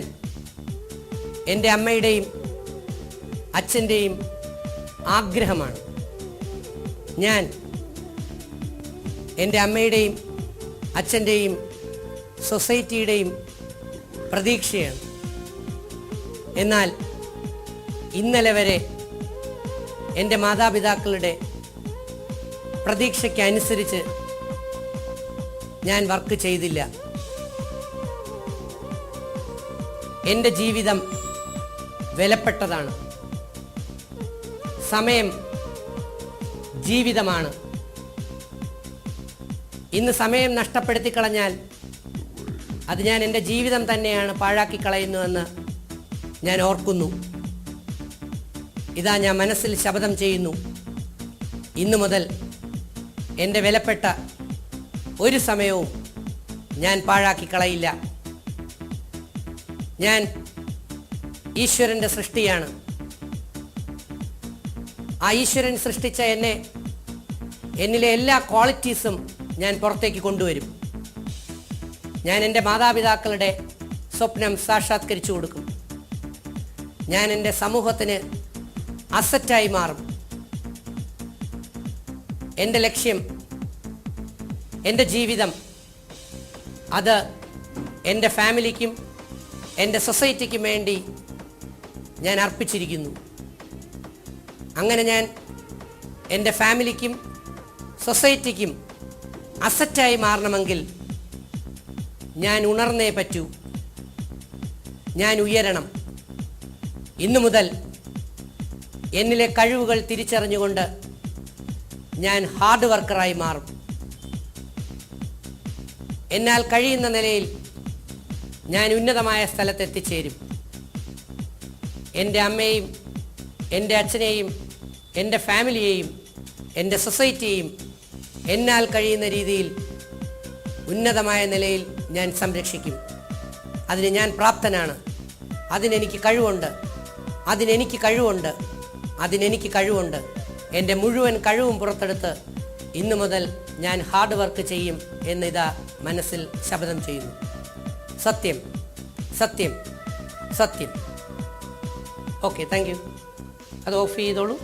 എൻ്റെ അമ്മയുടെയും അച്ഛൻ്റെയും ആഗ്രഹമാണ്. ഞാൻ എൻ്റെ അമ്മയുടെയും അച്ഛൻ്റെയും സൊസൈറ്റിയുടെയും പ്രതീക്ഷയാണ്. എന്നാൽ ഇന്നലെ വരെ എൻ്റെ മാതാപിതാക്കളുടെ പ്രതീക്ഷയ്ക്കനുസരിച്ച് ഞാൻ വർക്ക് ചെയ്തില്ല. എൻ്റെ ജീവിതം വിലപ്പെട്ടതാണ്. സമയം ജീവിതമാണ്. ഇന്ന് സമയം നഷ്ടപ്പെടുത്തി കളഞ്ഞാൽ അത് ഞാൻ എൻ്റെ ജീവിതം തന്നെയാണ് പാഴാക്കി കളയുന്നുവെന്ന് ഞാൻ ഓർക്കുന്നു. ഇതാ ഞാൻ മനസ്സിൽ ശപഥം ചെയ്യുന്നു, ഇന്നു മുതൽ എൻ്റെ വിലപ്പെട്ട ഒരു സമയവും ഞാൻ പാഴാക്കി കളയില്ല. ഞാൻ ഈശ്വരൻ്റെ സൃഷ്ടിയാണ്. ആ ഈശ്വരൻ സൃഷ്ടിച്ച എന്നിലെ എല്ലാ ക്വാളിറ്റീസും ഞാൻ പുറത്തേക്ക് കൊണ്ടുവരും. ഞാൻ എൻ്റെ മാതാപിതാക്കളുടെ സ്വപ്നം സാക്ഷാത്കരിച്ചു കൊടുക്കും. ഞാൻ എൻ്റെ സമൂഹത്തിന് അസറ്റായി മാറും. എൻ്റെ ലക്ഷ്യം എൻ്റെ ജീവിതം അത് എൻ്റെ ഫാമിലിക്കും എൻ്റെ സൊസൈറ്റിക്കും വേണ്ടി ഞാൻ അർപ്പിച്ചിരിക്കുന്നു. അങ്ങനെ ഞാൻ എൻ്റെ ഫാമിലിക്കും സൊസൈറ്റിക്കും അസറ്റായി മാറണമെങ്കിൽ ഞാൻ ഉണർന്നേ പറ്റൂ. ഞാൻ ഉയരണം. ഇന്നു മുതൽ എന്നിലെ കഴിവുകൾ തിരിച്ചറിഞ്ഞുകൊണ്ട് ഞാൻ ഹാർഡ് വർക്കറായി മാറും. എന്നാൽ കഴിയുന്ന നിലയിൽ ഞാൻ ഉന്നതമായ സ്ഥലത്തെത്തിച്ചേരും. എൻ്റെ അമ്മയെയും എൻ്റെ അച്ഛനെയും എൻ്റെ ഫാമിലിയെയും എൻ്റെ സൊസൈറ്റിയെയും എന്നാൽ കഴിയുന്ന രീതിയിൽ ഉന്നതമായ നിലയിൽ ഞാൻ സംരക്ഷിക്കും. അതിന് ഞാൻ പ്രാപ്തനാണ്. അതിനെനിക്ക് കഴിവുണ്ട്. എൻ്റെ മുഴുവൻ കഴിവും പുറത്തെടുത്ത് ഇന്നു മുതൽ ഞാൻ ഹാർഡ് വർക്ക് ചെയ്യും എന്നിതാ മനസ്സിൽ ശപഥം ചെയ്യുന്നു. സത്യം, സത്യം, സത്യം. Okay, thank U. അത് ഓഫ് ചെയ്തോളൂ.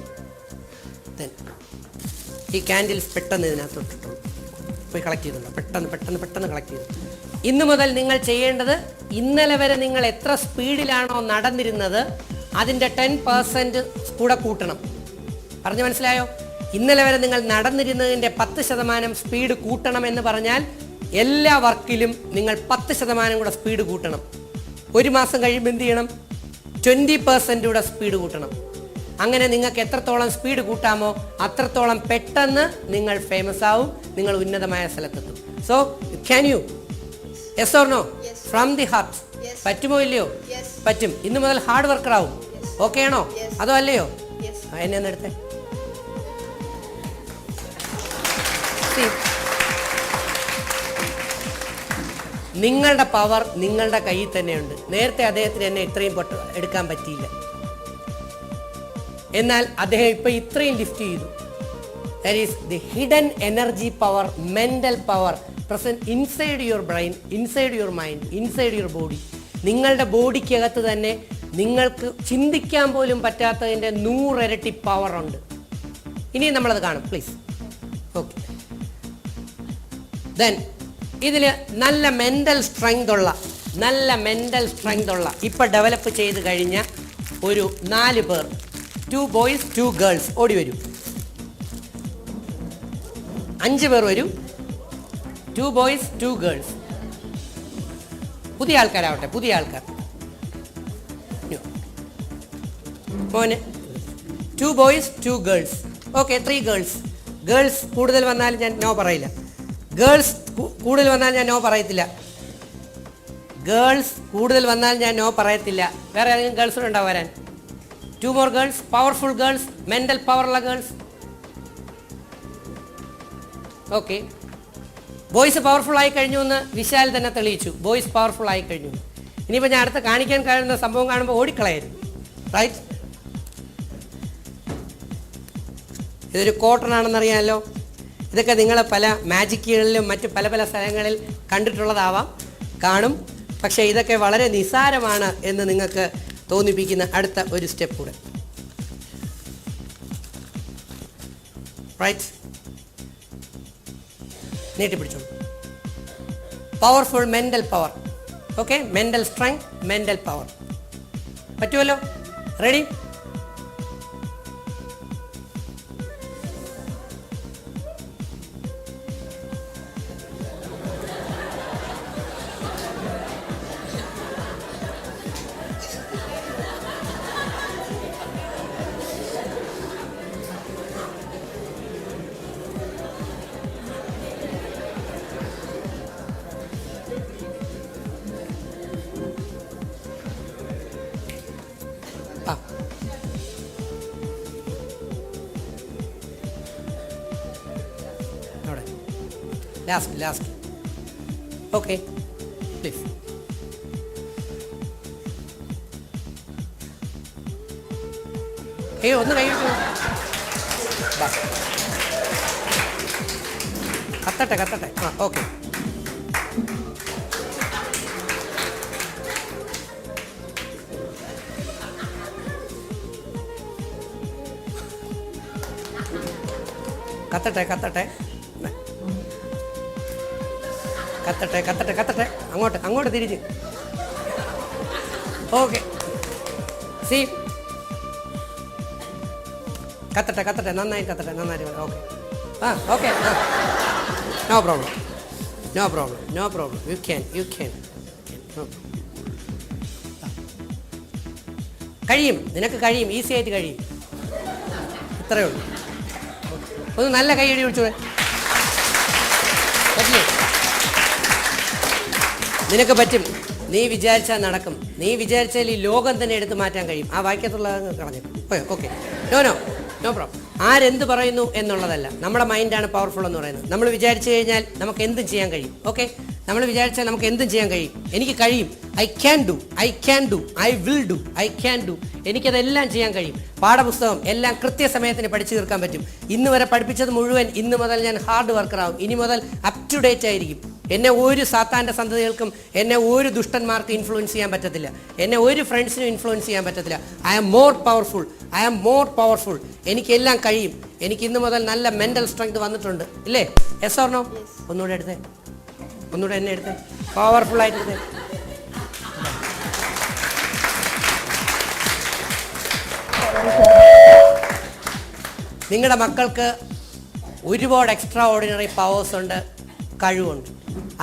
ഈ ക്യാൻഡിൽസ് പെട്ടെന്ന് ഇതിനകത്തോട്ടിട്ടോളൂ. പോയി കളക്ട് ചെയ്തോളൂ. പെട്ടെന്ന് കളക്ട് ചെയ്തു. ഇന്നു മുതൽ നിങ്ങൾ ചെയ്യേണ്ടത്, ഇന്നലെ വരെ നിങ്ങൾ എത്ര സ്പീഡിലാണോ നടന്നിരുന്നത് അതിൻ്റെ 10% കൂടെ കൂട്ടണം. പറഞ്ഞു മനസ്സിലായോ? ഇന്നലെ വരെ നിങ്ങൾ നടന്നിരുന്നതിൻ്റെ 10% സ്പീഡ് കൂട്ടണം എന്ന് പറഞ്ഞാൽ എല്ലാ വർക്കിലും നിങ്ങൾ 10% കൂടെ സ്പീഡ് കൂട്ടണം. ഒരു മാസം കഴിയുമ്പോൾ എന്ത് ചെയ്യണം? 20% കൂടെ സ്പീഡ് കൂട്ടണം. അങ്ങനെ നിങ്ങൾക്ക് എത്രത്തോളം സ്പീഡ് കൂട്ടാമോ അത്രത്തോളം പെട്ടെന്ന് നിങ്ങൾ ഫേമസ് ആവും, നിങ്ങൾ ഉന്നതമായ സ്ഥലത്തെത്തും. So can you? Yes or no? From the heart. പറ്റുമോ ഇല്ലയോ? പറ്റും. ഇന്നു മുതൽ ഹാർഡ് വർക്കർ ആവും. ഓക്കെ ആണോ? അതോ അല്ലയോ? എന്നെ ഒന്ന് എടുത്തേ. നിങ്ങളുടെ പവർ നിങ്ങളുടെ കയ്യിൽ തന്നെയുണ്ട്. നേരത്തെ അദ്ദേഹത്തിന് എന്നെ ഇത്രയും എടുക്കാൻ പറ്റിയില്ല. എന്നാൽ അദ്ദേഹം ഇപ്പം ഇത്രയും ലിഫ്റ്റ് ചെയ്തു. That is the hidden energy power, mental power present inside your brain, inside your mind, inside your body. നിങ്ങളുടെ ബോഡിക്കകത്ത് തന്നെ നിങ്ങൾക്ക് ചിന്തിക്കാൻ പോലും പറ്റാത്തതിൻ്റെ 100 ഇരട്ടി പവറുണ്ട്. ഇനിയും നമ്മളത് കാണും, പ്ലീസ്. ഓക്കെ, ദെൻ ഇതിൽ നല്ല മെൻ്റൽ സ്ട്രെങ്ത് ഉള്ള ഇപ്പം ഡെവലപ്പ് ചെയ്ത് കഴിഞ്ഞ ഒരു 4 പേർ, 2 ബോയ്സ് 2 ഗേൾസ് ഓടി വരൂ. 5 പേർ വരൂ. 2 ബോയ്സ് 2 ഗേൾസ്. പുതിയ ആൾക്കാരാവട്ടെ, പുതിയ ആൾക്കാർ. മോനെ 2 boys 2 girls. Okay, 3 girls. Girls കൂടുതൽ വന്നാലും ഞാൻ നോ പറയില്ല. ഗേൾസ് കൂടുതൽ വന്നാൽ ഞാൻ നോ പറയത്തില്ല. വേറെ ഏതെങ്കിലും ഗേൾസ് കൂടെ ഉണ്ടാവും വരാൻ? 2 more girls, powerful girls, mental പവറുള്ള ഗേൾസ്. ഓക്കെ, ബോയ്സ് പവർഫുൾ ആയി കഴിഞ്ഞു എന്ന് വിശാൽ തന്നെ തെളിയിച്ചു. ബോയ്സ് പവർഫുൾ ആയി കഴിഞ്ഞു. ഇനിയിപ്പോൾ ഞാൻ അടുത്ത കാണിക്കാൻ കഴിയുന്ന സംഭവം കാണുമ്പോൾ ഓടിക്കളയരുത്. റൈറ്റ്? ഇതൊരു കോട്ടൺ ആണെന്നറിയാമല്ലോ. ഇതൊക്കെ നിങ്ങൾ പല മാജിക്കുകളിലും മറ്റ് പല സ്ഥലങ്ങളിൽ കണ്ടിട്ടുള്ളതാവാം, കാണും. പക്ഷേ ഇതൊക്കെ വളരെ നിസ്സാരമാണ് എന്ന് നിങ്ങൾക്ക് തോന്നിപ്പിക്കുന്ന അടുത്ത ഒരു സ്റ്റെപ്പ് കൂടെ. റൈറ്റ്? നീട്ടിപ്പിടിച്ചോളൂ. Powerful mental power. Okay, mental strength, mental power. പറ്റുമല്ലോ? റെഡി? ലാസ്റ്റ്. Okay, please. ഒന്ന് കഴിയട്ടെ. കത്തട്ടെ. ആ, ഓക്കെ. കത്തട്ടെ. കത്തട്ടെ കത്തട്ടെ കത്തട്ടെ. അങ്ങോട്ട് അങ്ങോട്ട് തിരിച്ച്. ഓക്കെ സി കത്തട്ടെ കത്തട്ടെ, നന്നായി കത്തട്ടെ, നന്നായിട്ട്. Okay okay, no problem, no problem, no problem. You can കഴിയും, നിനക്ക് കഴിയും, ഈസി ആയിട്ട് കഴിയും. ഇത്രയേ ഉള്ളൂ. ഒന്ന് നല്ല കൈയടി വിളിച്ചോളെ. പറ്റില്ലേ? നിനക്ക് പറ്റും. നീ വിചാരിച്ചാൽ നടക്കും. നീ വിചാരിച്ചാൽ ഈ ലോകം തന്നെ എടുത്ത് മാറ്റാൻ കഴിയും. ആ വാക്യത്തുള്ള കളഞ്ഞു. Okay, no problem. ആരെന്ത് പറയുന്നു എന്നുള്ളതല്ല, നമ്മുടെ മൈൻഡാണ് പവർഫുൾ എന്ന് പറയുന്നത്. നമ്മൾ വിചാരിച്ചു കഴിഞ്ഞാൽ നമുക്ക് എന്തും ചെയ്യാൻ കഴിയും. ഓക്കെ, നമ്മൾ വിചാരിച്ചാൽ നമുക്ക് എന്തും ചെയ്യാൻ കഴിയും. എനിക്ക് കഴിയും. I can do, I will do, എനിക്കതെല്ലാം ചെയ്യാൻ കഴിയും. പാഠപുസ്തകം എല്ലാം കൃത്യസമയത്തിന് പഠിച്ചു തീർക്കാൻ പറ്റും. ഇന്ന് വരെ പഠിപ്പിച്ചത് മുഴുവൻ ഇന്ന് മുതൽ ഞാൻ ഹാർഡ് വർക്കറാവും. ഇനി മുതൽ അപ് ടു ഡേറ്റ് ആയിരിക്കും. എന്നെ ഒരു സാത്താൻ്റെ സന്തതികൾക്കും, എന്നെ ഒരു ദുഷ്ടന്മാർക്ക് ഇൻഫ്ലുവൻസ് ചെയ്യാൻ പറ്റത്തില്ല. എന്നെ ഒരു ഫ്രണ്ട്സിനും ഇൻഫ്ലുവൻസ് ചെയ്യാൻ പറ്റത്തില്ല. I am more powerful. എനിക്കെല്ലാം കഴിയും. എനിക്ക് ഇന്ന് മുതൽ നല്ല മെൻ്റൽ സ്ട്രെങ്ത് വന്നിട്ടുണ്ട്. ഇല്ലേ? Yes or no? ഒന്നുകൂടെ എടുത്തേ, ഒന്നുകൂടെ എന്നെ എടുത്തേ, പവർഫുൾ ആയിട്ട് എടുത്തേ. നിങ്ങളുടെ മക്കൾക്ക് ഒരുപാട് എക്സ്ട്രാ ഓർഡിനറി പവേഴ്സ് ഉണ്ട്, കഴിവുണ്ട്.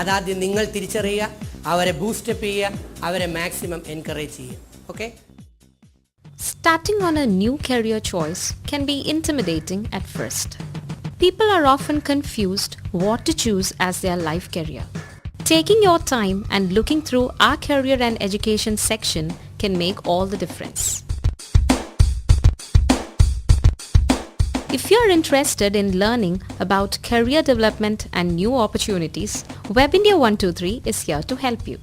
അതാദ്യം നിങ്ങൾ തിരിച്ചറിയുക, അവരെ ബൂസ്റ്റപ്പ് ചെയ്യുക, അവരെ മാക്സിമം എൻകറേജ് ചെയ്യുക. Okay? Starting on a new career choice can be intimidating at first. People are often confused what to choose as their life career. Taking your time and looking through our career and education section can make all the difference. If you're interested in learning about career development and new opportunities, Webindia 123 is here to help you.